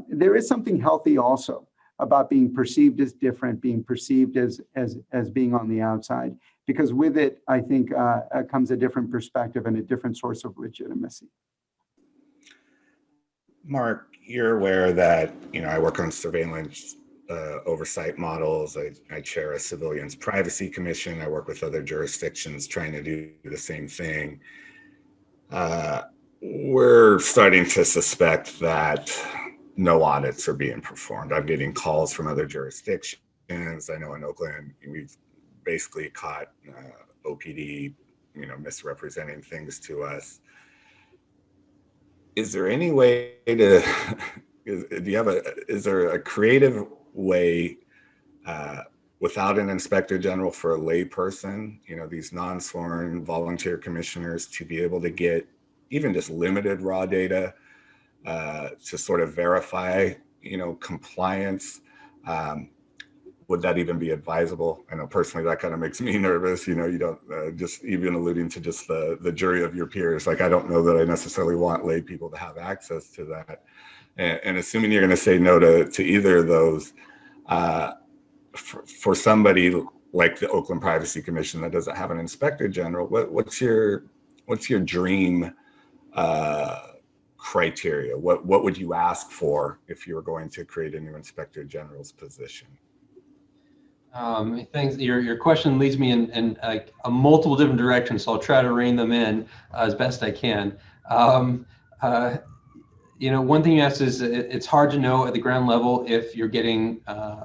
B: there is something healthy also about being perceived as different, being perceived as being on the outside, because with it, I think comes a different perspective and a different source of legitimacy.
A: Mark, you're aware that, I work on surveillance oversight models. I chair a civilians privacy commission. I work with other jurisdictions trying to do the same thing. We're starting to suspect that no audits are being performed. I'm getting calls from other jurisdictions. I know in Oakland, we've basically caught OPD, misrepresenting things to us. Is there any way to, is there a creative way without an inspector general for a lay person, these non-sworn volunteer commissioners, to be able to get even just limited raw data to sort of verify, compliance? Would that even be advisable? I know personally that kind of makes me nervous. You don't just even alluding to just the jury of your peers. Like, I don't know that I necessarily want lay people to have access to that. And assuming you're going to say no to either of those, for somebody like the Oakland Privacy Commission that doesn't have an inspector general, what's your dream criteria? What would you ask for if you were going to create a new inspector general's position?
C: Thanks. Your question leads me in a multiple different directions, so I'll try to rein them in as best I can. One thing you asked is it's hard to know at the ground level if you're getting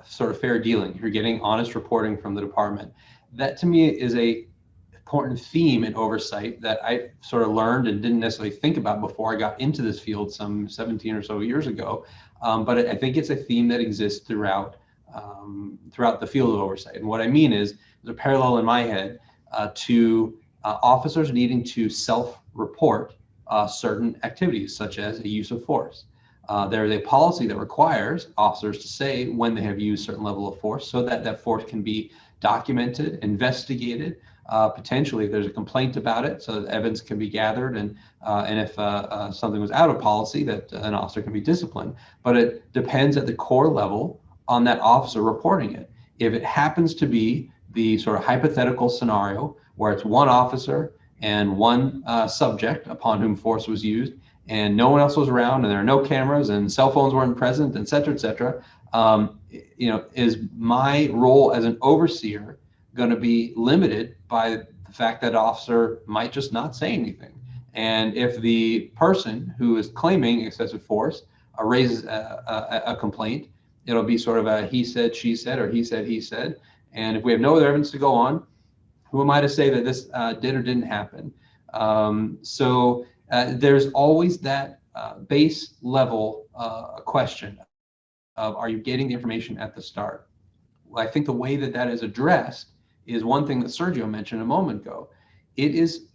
C: sort of fair dealing, if you're getting honest reporting from the department. That to me is a important theme in oversight that I sort of learned and didn't necessarily think about before I got into this field some 17 or so years ago. But I think it's a theme that exists throughout the field of oversight. And what I mean is there's a parallel in my head to officers needing to self-report certain activities, such as a use of force. There is a policy that requires officers to say when they have used certain level of force, so that that force can be documented, investigated, potentially if there's a complaint about it, so that evidence can be gathered, and if something was out of policy, that an officer can be disciplined. But it depends at the core level on that officer reporting it. If it happens to be the sort of hypothetical scenario where it's one officer and one subject upon whom force was used, and no one else was around, and there are no cameras, and cell phones weren't present, et cetera, is my role as an overseer going to be limited by the fact that officer might just not say anything? And if the person who is claiming excessive force raises a complaint, it'll be sort of a he said, she said, or he said, he said. And if we have no other evidence to go on, who am I to say that this did or didn't happen? So there's always that base level question of, are you getting the information at the start? Well, I think the way that that is addressed is one thing that Sergio mentioned a moment ago. It is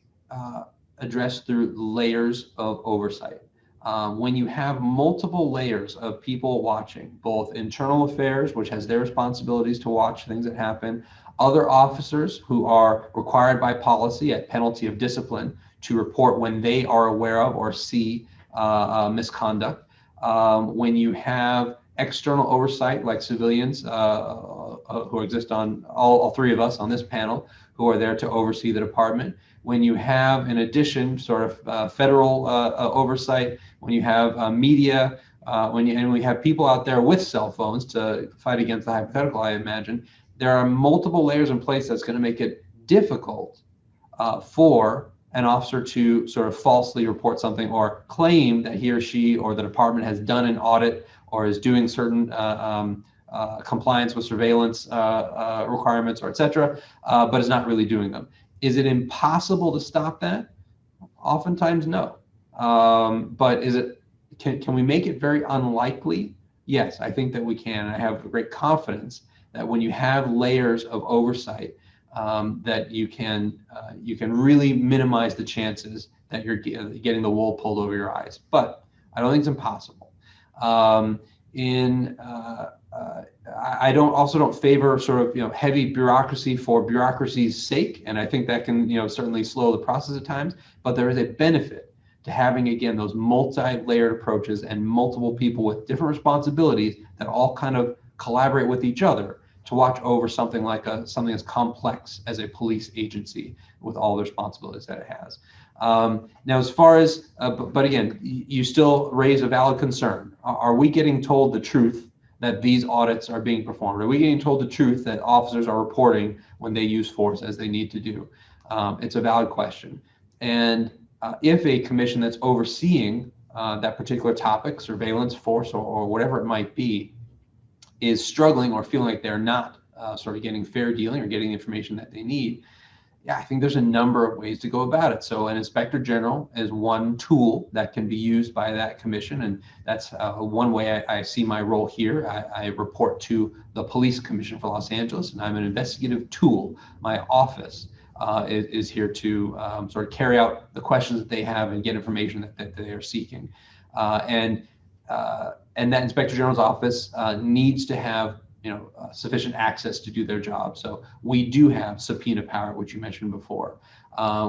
C: addressed through layers of oversight. When you have multiple layers of people watching, both internal affairs, which has their responsibilities to watch things that happen, other officers who are required by policy at penalty of discipline to report when they are aware of or see misconduct, when you have external oversight like civilians who exist on all three of us on this panel who are there to oversee the department, when you have, in addition, sort of federal oversight, when you have media, and we have people out there with cell phones to fight against the hypothetical, I imagine, there are multiple layers in place that's going to make it difficult for an officer to sort of falsely report something or claim that he or she or the department has done an audit or is doing certain compliance with surveillance requirements, or et cetera, but is not really doing them. Is it impossible to stop that? Oftentimes, no. But can we make it very unlikely? Yes, I think that we can. I have great confidence that when you have layers of oversight, that you can really minimize the chances that you're getting the wool pulled over your eyes. But I don't think it's impossible. I don't favor sort of heavy bureaucracy for bureaucracy's sake, and I think that can certainly slow the process at times. But there is a benefit to having, again, those multi-layered approaches and multiple people with different responsibilities that all kind of collaborate with each other to watch over something like something as complex as a police agency with all the responsibilities that it has. Now, as far as, but again, you still raise a valid concern. Are we getting told the truth that these audits are being performed? Are we getting told the truth that officers are reporting when they use force as they need to do? It's a valid question. And if a commission that's overseeing that particular topic, surveillance, force, or whatever it might be, is struggling or feeling like they're not sort of getting fair dealing or getting the information that they need, yeah, I think there's a number of ways to go about it. So an inspector general is one tool that can be used by that commission. And that's one way I see my role here. I report to the Police Commission for Los Angeles, and I'm an investigative tool. My office is here to sort of carry out the questions that they have and get information that they are seeking. And that inspector general's office needs to have sufficient access to do their job. So we do have subpoena power, which you mentioned before.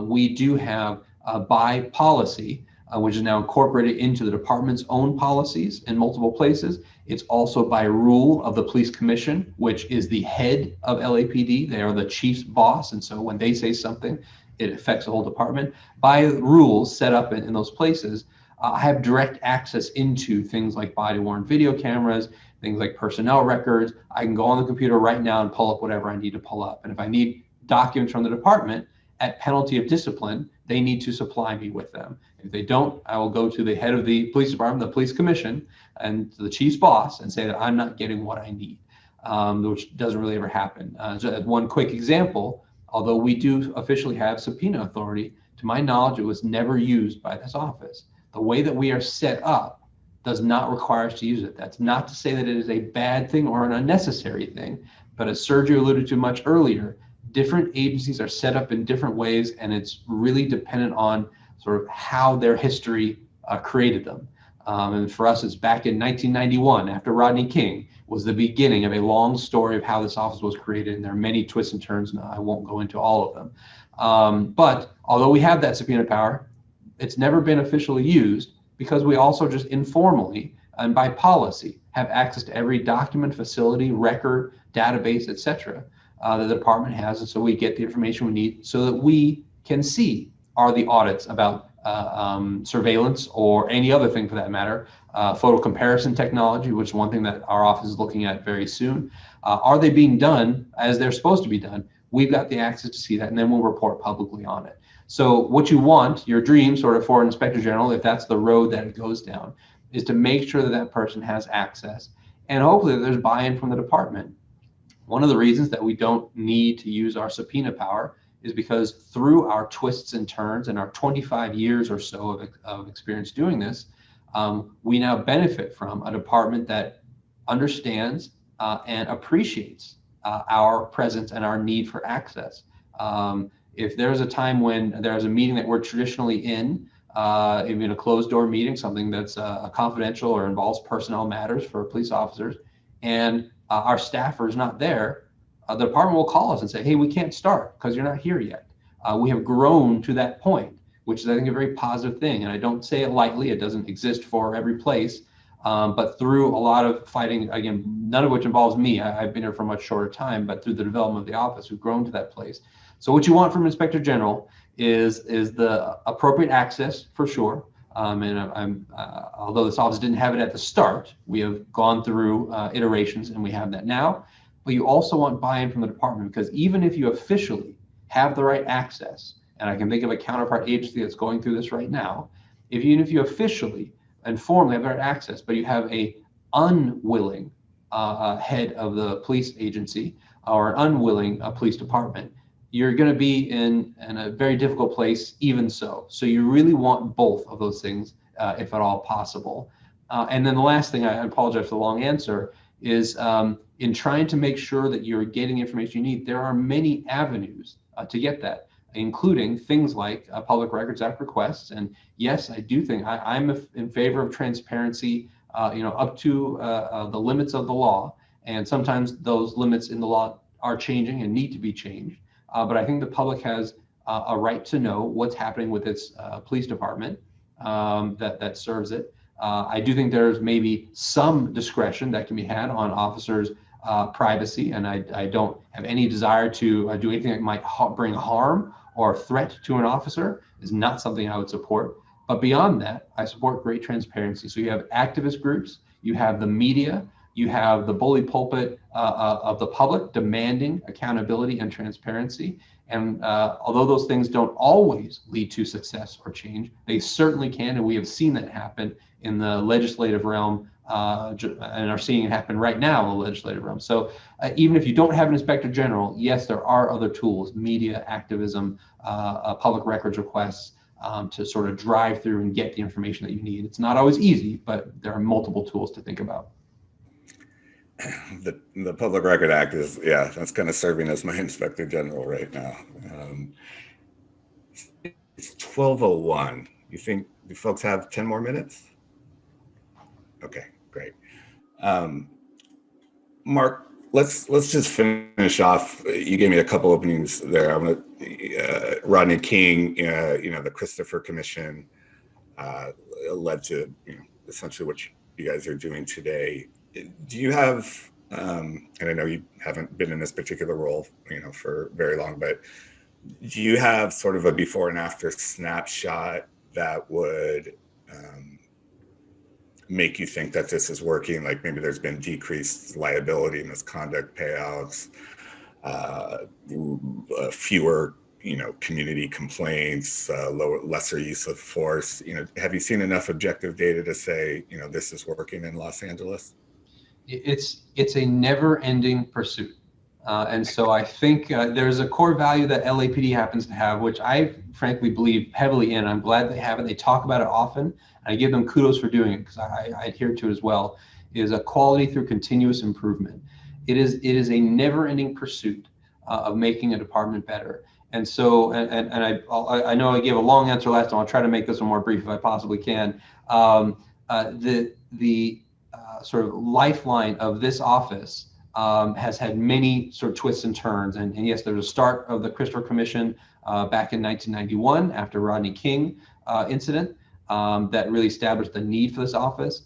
C: We do have by policy, which is now incorporated into the department's own policies in multiple places. It's also by rule of the police commission, which is the head of LAPD. They are the chief's boss. And so when they say something, it affects the whole department. By rules set up in those places, I have direct access into things like body-worn video cameras, things like personnel records. I can go on the computer right now and pull up whatever I need to pull up. And if I need documents from the department, at penalty of discipline, they need to supply me with them. If they don't, I will go to the head of the police department, the police commission, and to the chief's boss and say that I'm not getting what I need, which doesn't really ever happen. So one quick example, although we do officially have subpoena authority, to my knowledge, it was never used by this office. The way that we are set up does not require us to use it. That's not to say that it is a bad thing or an unnecessary thing, but as Sergio alluded to much earlier, different agencies are set up in different ways, and it's really dependent on sort of how their history created them. And for us, it's back in 1991, after Rodney King, was the beginning of a long story of how this office was created, and there are many twists and turns, and I won't go into all of them. But although we have that subpoena power, it's never been officially used, because we also just informally and by policy have access to every document, facility, record, database, etc. The department has, and so we get the information we need so that we can see, are the audits about surveillance or any other thing for that matter, photo comparison technology, which is one thing that our office is looking at very soon. Are they being done as they're supposed to be done? We've got the access to see that, and then we'll report publicly on it. So what you want, your dream sort of for an inspector general, if that's the road that it goes down, is to make sure that that person has access, and hopefully there's buy-in from the department. One of the reasons that we don't need to use our subpoena power is because through our twists and turns and our 25 years or so of experience doing this, we now benefit from a department that understands and appreciates our presence and our need for access. If there's a time when there's a meeting that we're traditionally in a closed door meeting, something that's confidential or involves personnel matters for police officers, and our staffer is not there, the department will call us and say, hey, we can't start because you're not here yet. We have grown to that point, which is, I think, a very positive thing. And I don't say it lightly. It doesn't exist for every place. But through a lot of fighting, again, none of which involves me, I've been here for a much shorter time, but through the development of the office, we've grown to that place. So what you want from Inspector General is the appropriate access, for sure. Although this office didn't have it at the start, we have gone through iterations, and we have that now. But you also want buy-in from the department, because even if you officially have the right access, and I can think of a counterpart agency that's going through this right now, even if you officially and formally have the right access, but you have a unwilling head of the police agency or an unwilling police department, you're going to be in a very difficult place even so. So you really want both of those things, if at all possible. And then the last thing, I apologize for the long answer, is in trying to make sure that you're getting the information you need, there are many avenues to get that, including things like Public Records Act requests. And yes, I do think I'm in favor of transparency, up to the limits of the law. And sometimes those limits in the law are changing and need to be changed. But I think the public has a right to know what's happening with its police department that serves it. I do think there's maybe some discretion that can be had on officers' privacy, and I don't have any desire to do anything that might bring harm or threat to an officer. Is not something I would support. But beyond that, I support great transparency. So you have activist groups, you have the media, You have the bully pulpit of the public demanding accountability and transparency. And although those things don't always lead to success or change, they certainly can. And we have seen that happen in the legislative realm and are seeing it happen right now in the legislative realm. So even if you don't have an inspector general, yes, there are other tools, media, activism, public records requests, to sort of drive through and get the information that you need. It's not always easy, but there are multiple tools to think about.
A: The Public Record Act is, yeah, that's kind of serving as my inspector general right now. It's 12:01. You think, do folks have 10 more minutes? Okay, great. Mark, let's just finish off. You gave me a couple openings there. I'm gonna Rodney King, the Christopher Commission led to essentially what you guys are doing today. Do you have, and I know you haven't been in this particular role, for very long, but do you have sort of a before and after snapshot that would make you think that this is working? Like maybe there's been decreased liability, misconduct payouts, fewer community complaints, lesser use of force. Have you seen enough objective data to say this is working in Los Angeles?
C: It's a never-ending pursuit. And so I think there's a core value that LAPD happens to have, which I frankly believe heavily in. I'm glad they have it. They talk about it often. And I give them kudos for doing it because I adhere to it as well, is a quality through continuous improvement. It is a never-ending pursuit of making a department better. And so, and I know I gave a long answer last time. I'll try to make this one more brief if I possibly can. The sort of lifeline of this office has had many sort of twists and turns. And yes, there was a start of the Christopher Commission back in 1991 after Rodney King incident that really established the need for this office.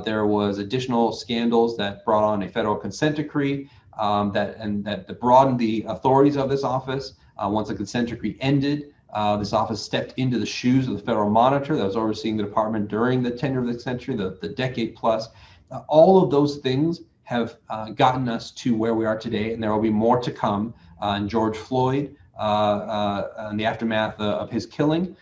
C: There was additional scandals that brought on a federal consent decree that broadened the authorities of this office. Once the consent decree ended, this office stepped into the shoes of the federal monitor that was overseeing the department during the tenure of the century, the decade plus. All of those things have gotten us to where we are today, and there will be more to come. And George Floyd, and the aftermath of his killing,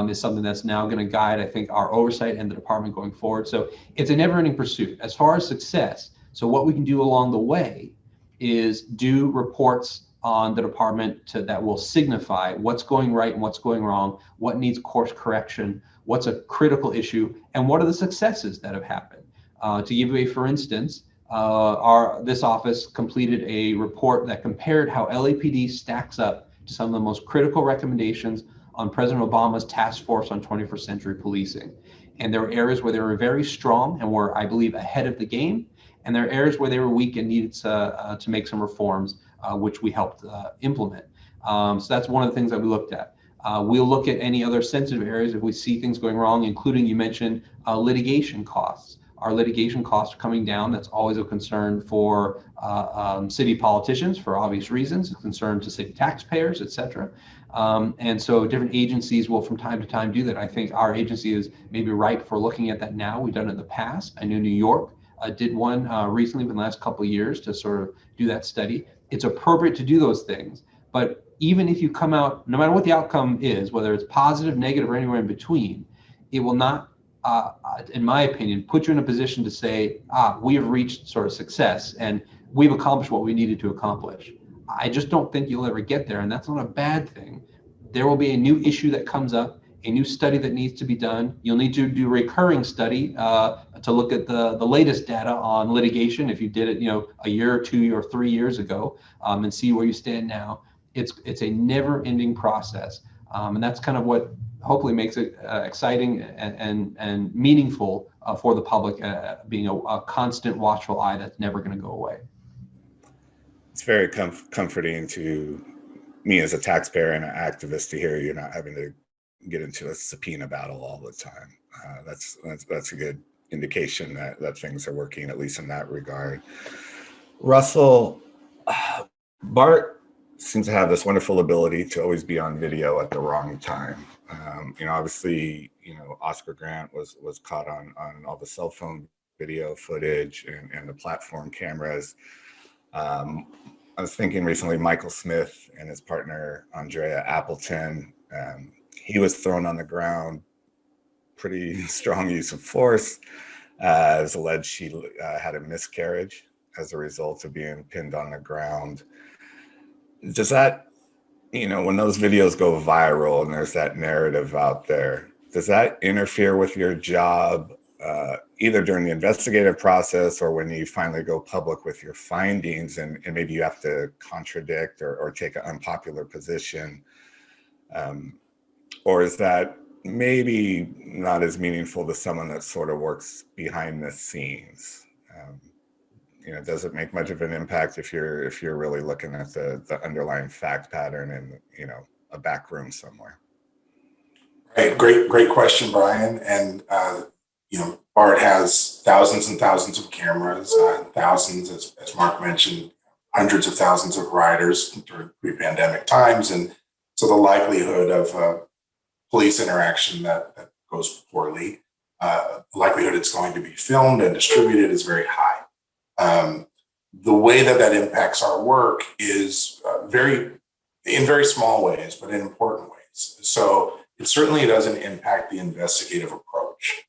C: is something that's now going to guide, I think, our oversight and the department going forward. So it's a never-ending pursuit. As far as success, so what we can do along the way is do reports on the department that will signify what's going right and what's going wrong, what needs course correction, what's a critical issue, and what are the successes that have happened. To give you a for instance, this office completed a report that compared how LAPD stacks up to some of the most critical recommendations on President Obama's task force on 21st century policing. And there were areas where they were very strong and were, I believe, ahead of the game. And there are areas where they were weak and needed to make some reforms, which we helped implement. So that's one of the things that we looked at. We'll look at any other sensitive areas if we see things going wrong, including, you mentioned, litigation costs. Our litigation costs are coming down. That's always a concern for city politicians for obvious reasons, a concern to city taxpayers, et cetera. And so different agencies will from time to time do that. I think our agency is maybe ripe for looking at that now. We've done it in the past. I knew New York did one recently in the last couple of years to sort of do that study. It's appropriate to do those things. But even if you come out, no matter what the outcome is, whether it's positive, negative, or anywhere in between, it will not, in my opinion, put you in a position to say, we have reached sort of success and we've accomplished what we needed to accomplish. I just don't think you'll ever get there, and that's not a bad thing. There will be a new issue that comes up, a new study that needs to be done. You'll need to do a recurring study to look at the latest data on litigation, if you did it, a year or 2 or 3 years ago, and see where you stand now. It's a never-ending process, and that's kind of what hopefully makes it exciting and meaningful for the public, being a constant watchful eye that's never going to go away.
A: It's very comforting to me as a taxpayer and an activist to hear you're not having to get into a subpoena battle all the time. That's a good indication that things are working, at least in that regard. Russell, Bart seems to have this wonderful ability to always be on video at the wrong time. Obviously, Oscar Grant was caught on all the cell phone video footage and the platform cameras. I was thinking recently, Michael Smith and his partner, Andrea Appleton, he was thrown on the ground, pretty strong use of force. It was alleged she had a miscarriage as a result of being pinned on the ground. Does that, when those videos go viral and there's that narrative out there, does that interfere with your job, either during the investigative process or when you finally go public with your findings and maybe you have to contradict or take an unpopular position? Or is that maybe not as meaningful to someone that sort of works behind the scenes? Does it make much of an impact if you're really looking at the underlying fact pattern in a back room somewhere?
D: Right, great question, Brian. And BART has thousands and thousands of cameras, thousands, as Mark mentioned, hundreds of thousands of riders during pre-pandemic times, and so the likelihood of police interaction that goes poorly, the likelihood it's going to be filmed and distributed is very high. The way that impacts our work is in very small ways, but in important ways. So it certainly doesn't impact the investigative approach.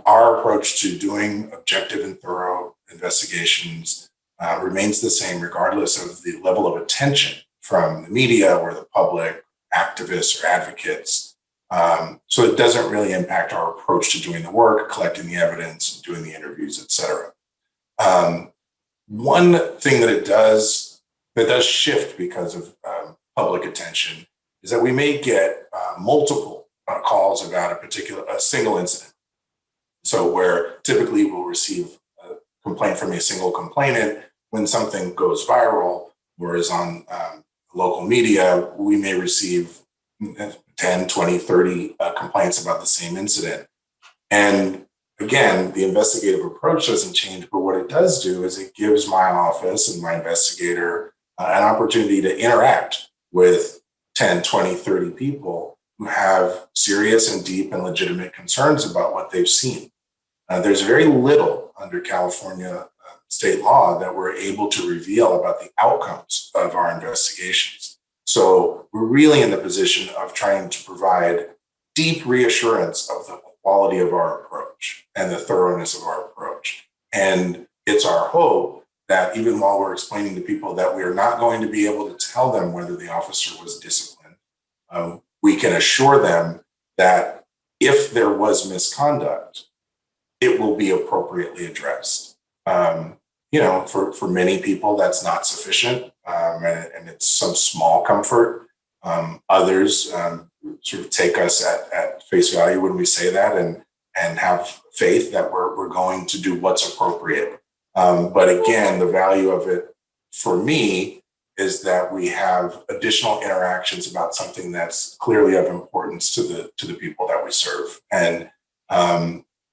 D: Our approach to doing objective and thorough investigations remains the same regardless of the level of attention from the media or the public, activists or advocates. So it doesn't really impact our approach to doing the work, collecting the evidence, doing the interviews, et cetera. One thing that does shift because of public attention is that we may get multiple calls about a single incident. So where typically we'll receive a complaint from a single complainant, when something goes viral, whereas on local media, we may receive 10, 20, 30 complaints about the same incident. And again, the investigative approach doesn't change, but what it does do is it gives my office and my investigator an opportunity to interact with 10, 20, 30 people who have serious and deep and legitimate concerns about what they've seen. There's very little under California state law that we're able to reveal about the outcomes of our investigations. So we're really in the position of trying to provide deep reassurance of the quality of our approach and the thoroughness of our approach. And it's our hope that even while we're explaining to people that we are not going to be able to tell them whether the officer was disciplined, we can assure them that if there was misconduct, it will be appropriately addressed. For many people, that's not sufficient, and it's some small comfort. Others sort of take us at face value when we say that and have faith that we're going to do what's appropriate. But again, the value of it for me is that we have additional interactions about something that's clearly of importance to the people that we serve. And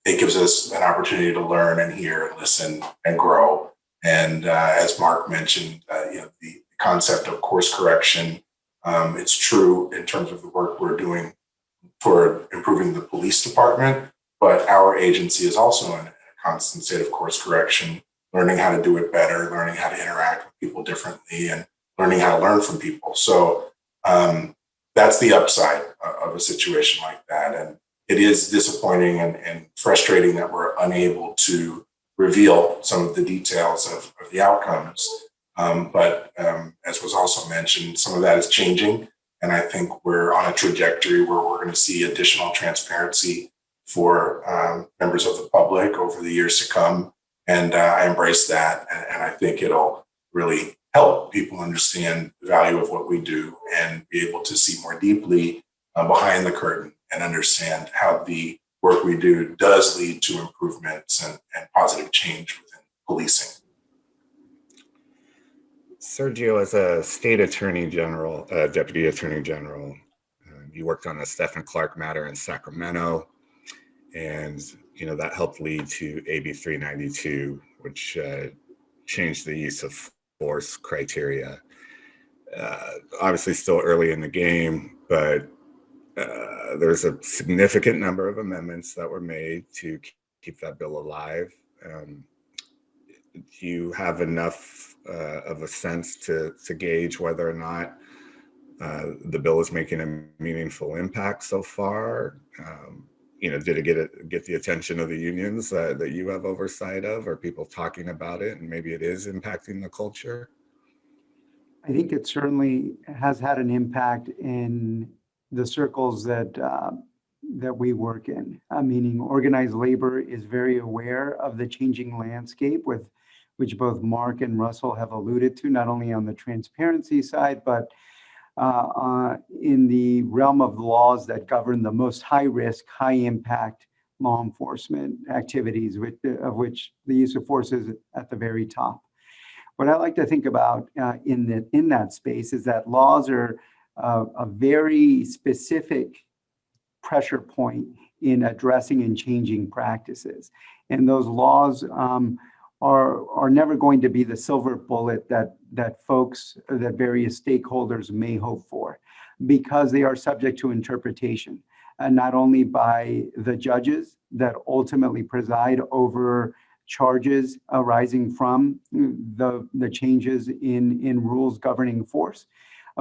D: it gives us an opportunity to learn and hear and listen and grow. And as Mark mentioned, the concept of course correction, it's true in terms of the work we're doing toward improving the police department, but our agency is also in a constant state of course correction, learning how to do it better, learning how to interact with people differently, and learning how to learn from people. So that's the upside of a situation like that. And it is disappointing and frustrating that we're unable to reveal some of the details of the outcomes. But as was also mentioned, some of that is changing. And I think we're on a trajectory where we're going to see additional transparency for members of the public over the years to come. And I embrace that. And I think it'll really help people understand the value of what we do and be able to see more deeply behind the curtain and understand how the work we do does lead to improvements and positive change within policing.
A: Sergio, as a state attorney general, deputy attorney general, you worked on the Stephen Clark matter in Sacramento, and that helped lead to AB 392, which changed the use of force criteria. Obviously, still early in the game, but there's a significant number of amendments that were made to keep that bill alive. Do you have enough of a sense to gauge whether or not the bill is making a meaningful impact so far? Did it get the attention of the unions that you have oversight of? Are people talking about it, and maybe it is impacting the culture?
B: I think it certainly has had an impact in the circles that we work in. Meaning, organized labor is very aware of the changing landscape, with which both Mark and Russell have alluded to, not only on the transparency side, but in the realm of laws that govern the most high risk, high impact law enforcement activities, of which the use of force is at the very top. What I like to think about in that space is that laws are a very specific pressure point in addressing and changing practices. And those laws are never going to be the silver bullet that various stakeholders may hope for, because they are subject to interpretation, and not only by the judges that ultimately preside over charges arising from the changes in rules governing force,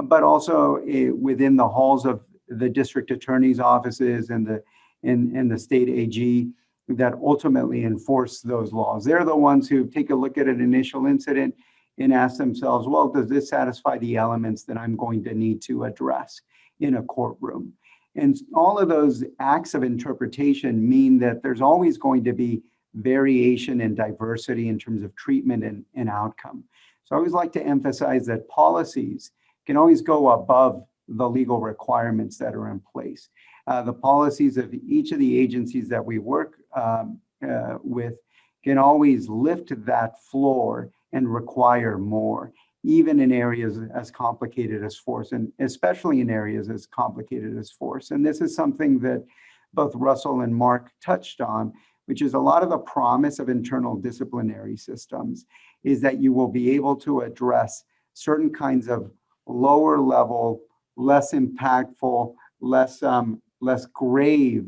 B: but also within the halls of the district attorney's offices and the state AG that ultimately enforce those laws. They're the ones who take a look at an initial incident and ask themselves, well, does this satisfy the elements that I'm going to need to address in a courtroom? And all of those acts of interpretation mean that there's always going to be variation and diversity in terms of treatment and outcome. So I always like to emphasize that policies can always go above the legal requirements that are in place. The policies of each of the agencies that we work with can always lift that floor and require more, even in areas as complicated as force, and especially in areas as complicated as force. And this is something that both Russell and Mark touched on, which is a lot of the promise of internal disciplinary systems, is that you will be able to address certain kinds of lower level, less impactful, less grave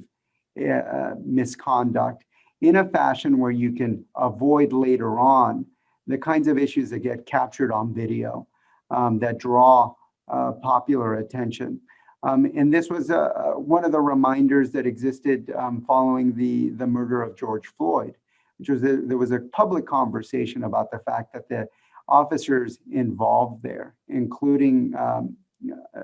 B: misconduct in a fashion where you can avoid later on the kinds of issues that get captured on video that draw popular attention. And this was one of the reminders that existed following the murder of George Floyd, which was there was a public conversation about the fact that the officers involved there, including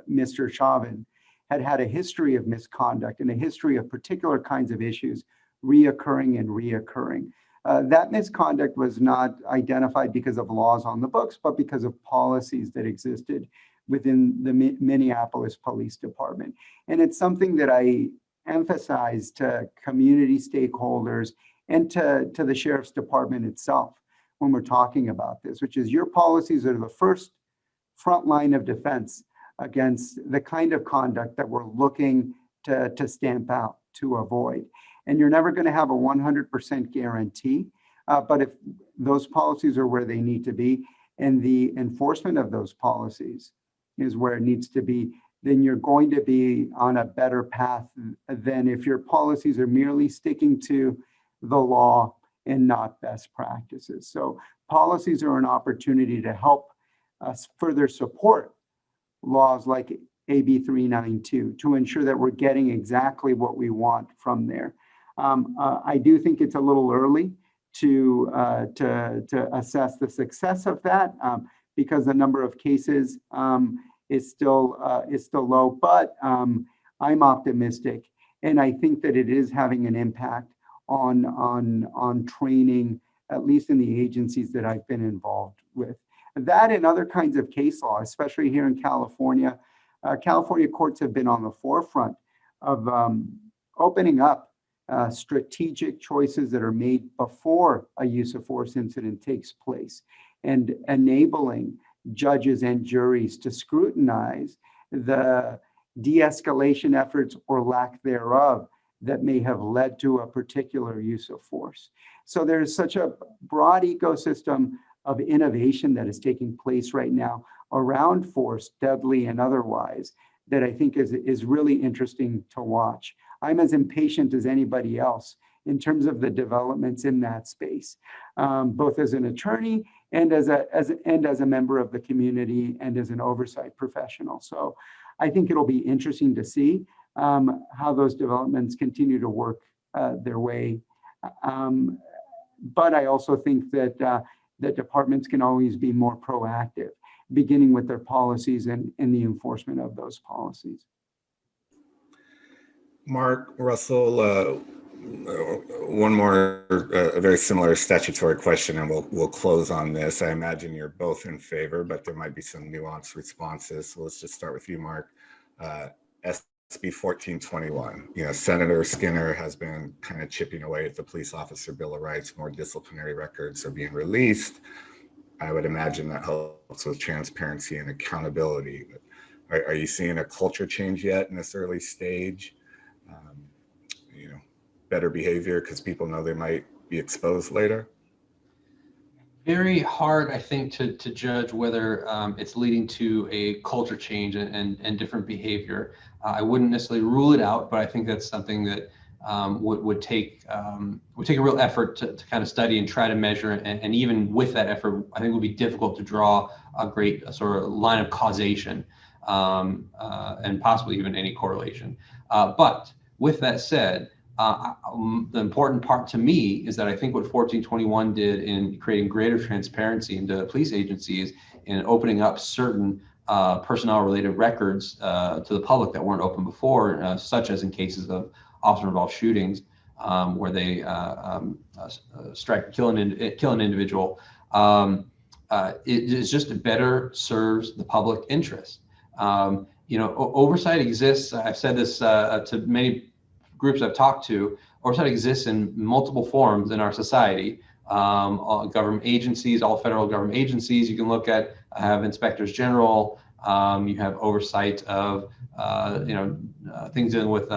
B: Mr. Chauvin, had a history of misconduct and a history of particular kinds of issues reoccurring. That misconduct was not identified because of laws on the books, but because of policies that existed within the Minneapolis Police Department. And it's something that I emphasize to community stakeholders and to the Sheriff's Department itself when we're talking about this, which is your policies are the first front line of defense against the kind of conduct that we're looking to stamp out, to avoid. And you're never going to have a 100% guarantee, but if those policies are where they need to be and the enforcement of those policies is where it needs to be, then you're going to be on a better path than if your policies are merely sticking to the law and not best practices. So policies are an opportunity to help us further support laws like AB 392 to ensure that we're getting exactly what we want from there. I do think it's a little early to assess the success of that because the number of cases is still low, but I'm optimistic, and I think that it is having an impact on training, at least in the agencies that I've been involved with. That and other kinds of case law, especially here in California. California courts have been on the forefront of opening up strategic choices that are made before a use of force incident takes place and enabling judges and juries to scrutinize the de-escalation efforts or lack thereof that may have led to a particular use of force. So there's such a broad ecosystem of innovation that is taking place right now around force, deadly and otherwise, that I think is really interesting to watch. I'm as impatient as anybody else in terms of the developments in that space, both as an attorney and as a member of the community and as an oversight professional. So I think it'll be interesting to see how those developments continue to work their way. But I also think that departments can always be more proactive, beginning with their policies and the enforcement of those policies.
A: Mark, Russell, one more, a very similar statutory question, and we'll close on this. I imagine you're both in favor, but there might be some nuanced responses. So let's just start with you, Mark. SB 1421. Senator Skinner has been kind of chipping away at the Police Officer Bill of Rights. More disciplinary records are being released. I would imagine that helps with transparency and accountability. But are you seeing a culture change yet in this early stage? Better behavior because people know they might be exposed later?
C: Very hard, I think, to judge whether it's leading to a culture change and different behavior. I wouldn't necessarily rule it out, but I think that's something that would take a real effort to kind of study and try to measure. And even with that effort, I think it would be difficult to draw a great sort of line of causation and possibly even any correlation. But with that said, the important part to me is that I think what 1421 did in creating greater transparency into police agencies and opening up certain personnel-related records to the public that weren't open before, such as in cases of officer-involved shootings where they strike, kill an individual, it is just better serves the public interest. Oversight exists. I've said this to many groups I've talked to. Oversight exists in multiple forms in our society. All government agencies, all federal government agencies, you can look at have inspectors general. You have oversight of things dealing with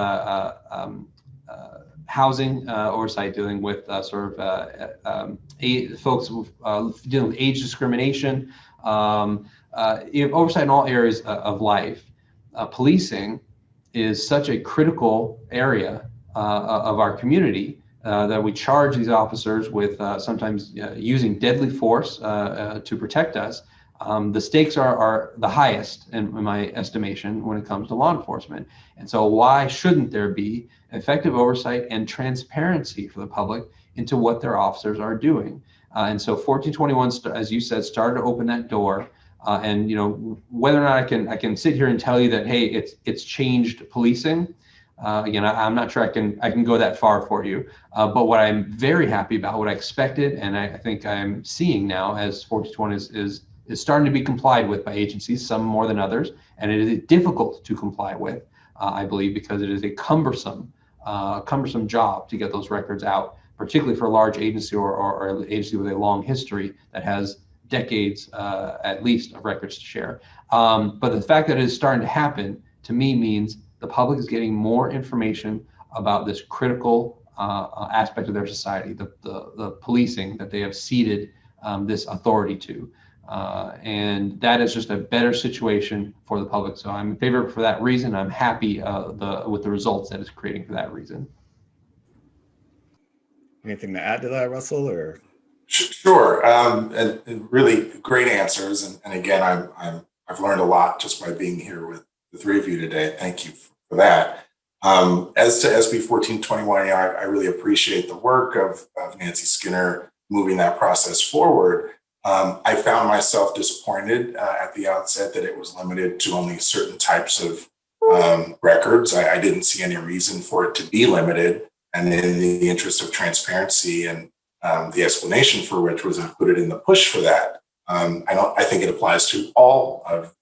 C: housing, oversight dealing with folks dealing with age discrimination. You have oversight in all areas of life. Policing is such a critical area of our community that we charge these officers with sometimes using deadly force to protect us. The stakes are the highest in my estimation when it comes to law enforcement. And so why shouldn't there be effective oversight and transparency for the public into what their officers are doing? And so 1421, as you said, started to open that door. And whether or not I can sit here and tell you that, hey, it's changed policing. Again, I'm not sure I can go that far for you. But what I'm very happy about, what I expected, and I think I'm seeing now as 1421 is starting to be complied with by agencies, some more than others, and it is difficult to comply with, I believe, because it is a cumbersome job to get those records out, particularly for a large agency or an agency with a long history that has decades at least of records to share. But the fact that it is starting to happen, to me, means the public is getting more information about this critical aspect of their society, the policing that they have ceded this authority to. And that is just a better situation for the public. So I'm in favor for that reason. I'm happy with the results that it's creating for that reason.
A: Anything to add to that, Russell? Or
D: Sure, and really great answers. And again, I've learned a lot just by being here with the three of you today. Thank you for that. As to SB 1421, I really appreciate the work of Nancy Skinner moving that process forward. I found myself disappointed at the outset that it was limited to only certain types of records. I didn't see any reason for it to be limited. And in the interest of transparency and the explanation for which was included in the push for that, I think it applies to all of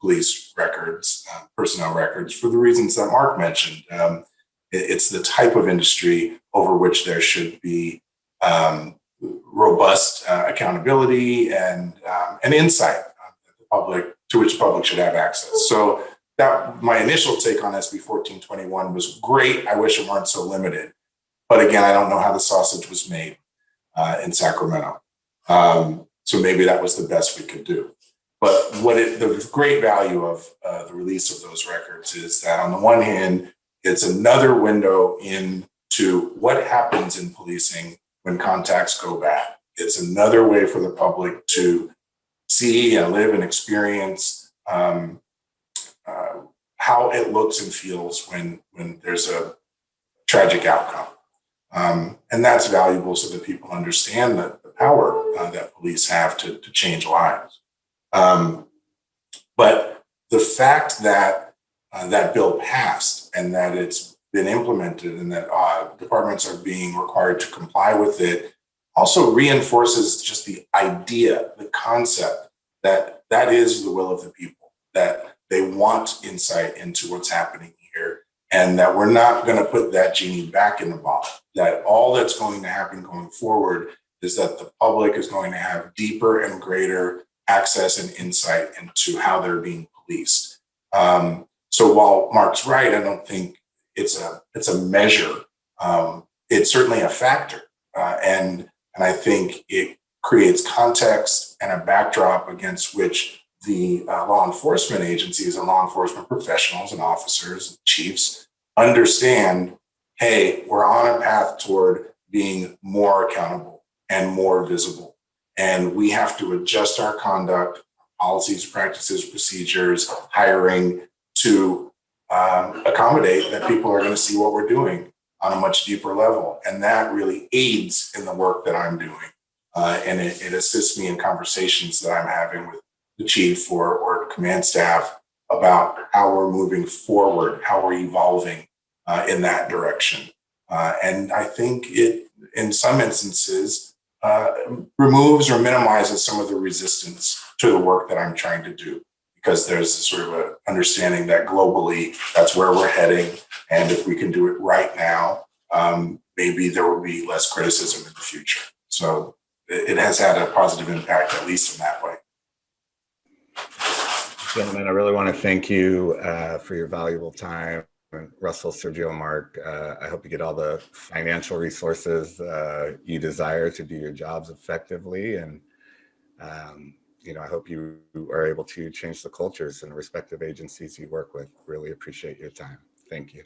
D: police records, personnel records, for the reasons that Mark mentioned. It's the type of industry over which there should be robust accountability and insight to which the public should have access. So that my initial take on SB 1421 was great. I wish it weren't so limited. But again, I don't know how the sausage was made in Sacramento. So maybe that was the best we could do. But the great value of the release of those records is that on the one hand, it's another window into to what happens in policing when contacts go bad. It's another way for the public to see and live and experience how it looks and feels when there's a tragic outcome. And that's valuable so that people understand the power that police have to change lives. But the fact that that bill passed and that it's been implemented and that departments are being required to comply with it also reinforces just the idea, the concept that that is the will of the people, that they want insight into what's happening here, and that we're not going to put that genie back in the bottle, that all that's going to happen going forward is that the public is going to have deeper and greater access and insight into how they're being policed. So while Mark's right, I don't think it's a measure. It's certainly a factor, and I think it creates context and a backdrop against which the law enforcement agencies and law enforcement professionals and officers and chiefs understand, hey, we're on a path toward being more accountable and more visible. And we have to adjust our conduct, policies, practices, procedures, hiring to accommodate that people are going to see what we're doing on a much deeper level. And that really aids in the work that I'm doing. And it assists me in conversations that I'm having with the chief or command staff about how we're moving forward, how we're evolving in that direction. And I think it, in some instances, removes or minimizes some of the resistance to the work that I'm trying to do, because there's sort of an understanding that globally that's where we're heading. And if we can do it right now, maybe there will be less criticism in the future. So it has had a positive impact, at least in that way.
A: Gentlemen, I really want to thank you for your valuable time. Russell, Sergio, Mark, I hope you get all the financial resources you desire to do your jobs effectively. And, I hope you are able to change the cultures in the respective agencies you work with. Really appreciate your time. Thank you.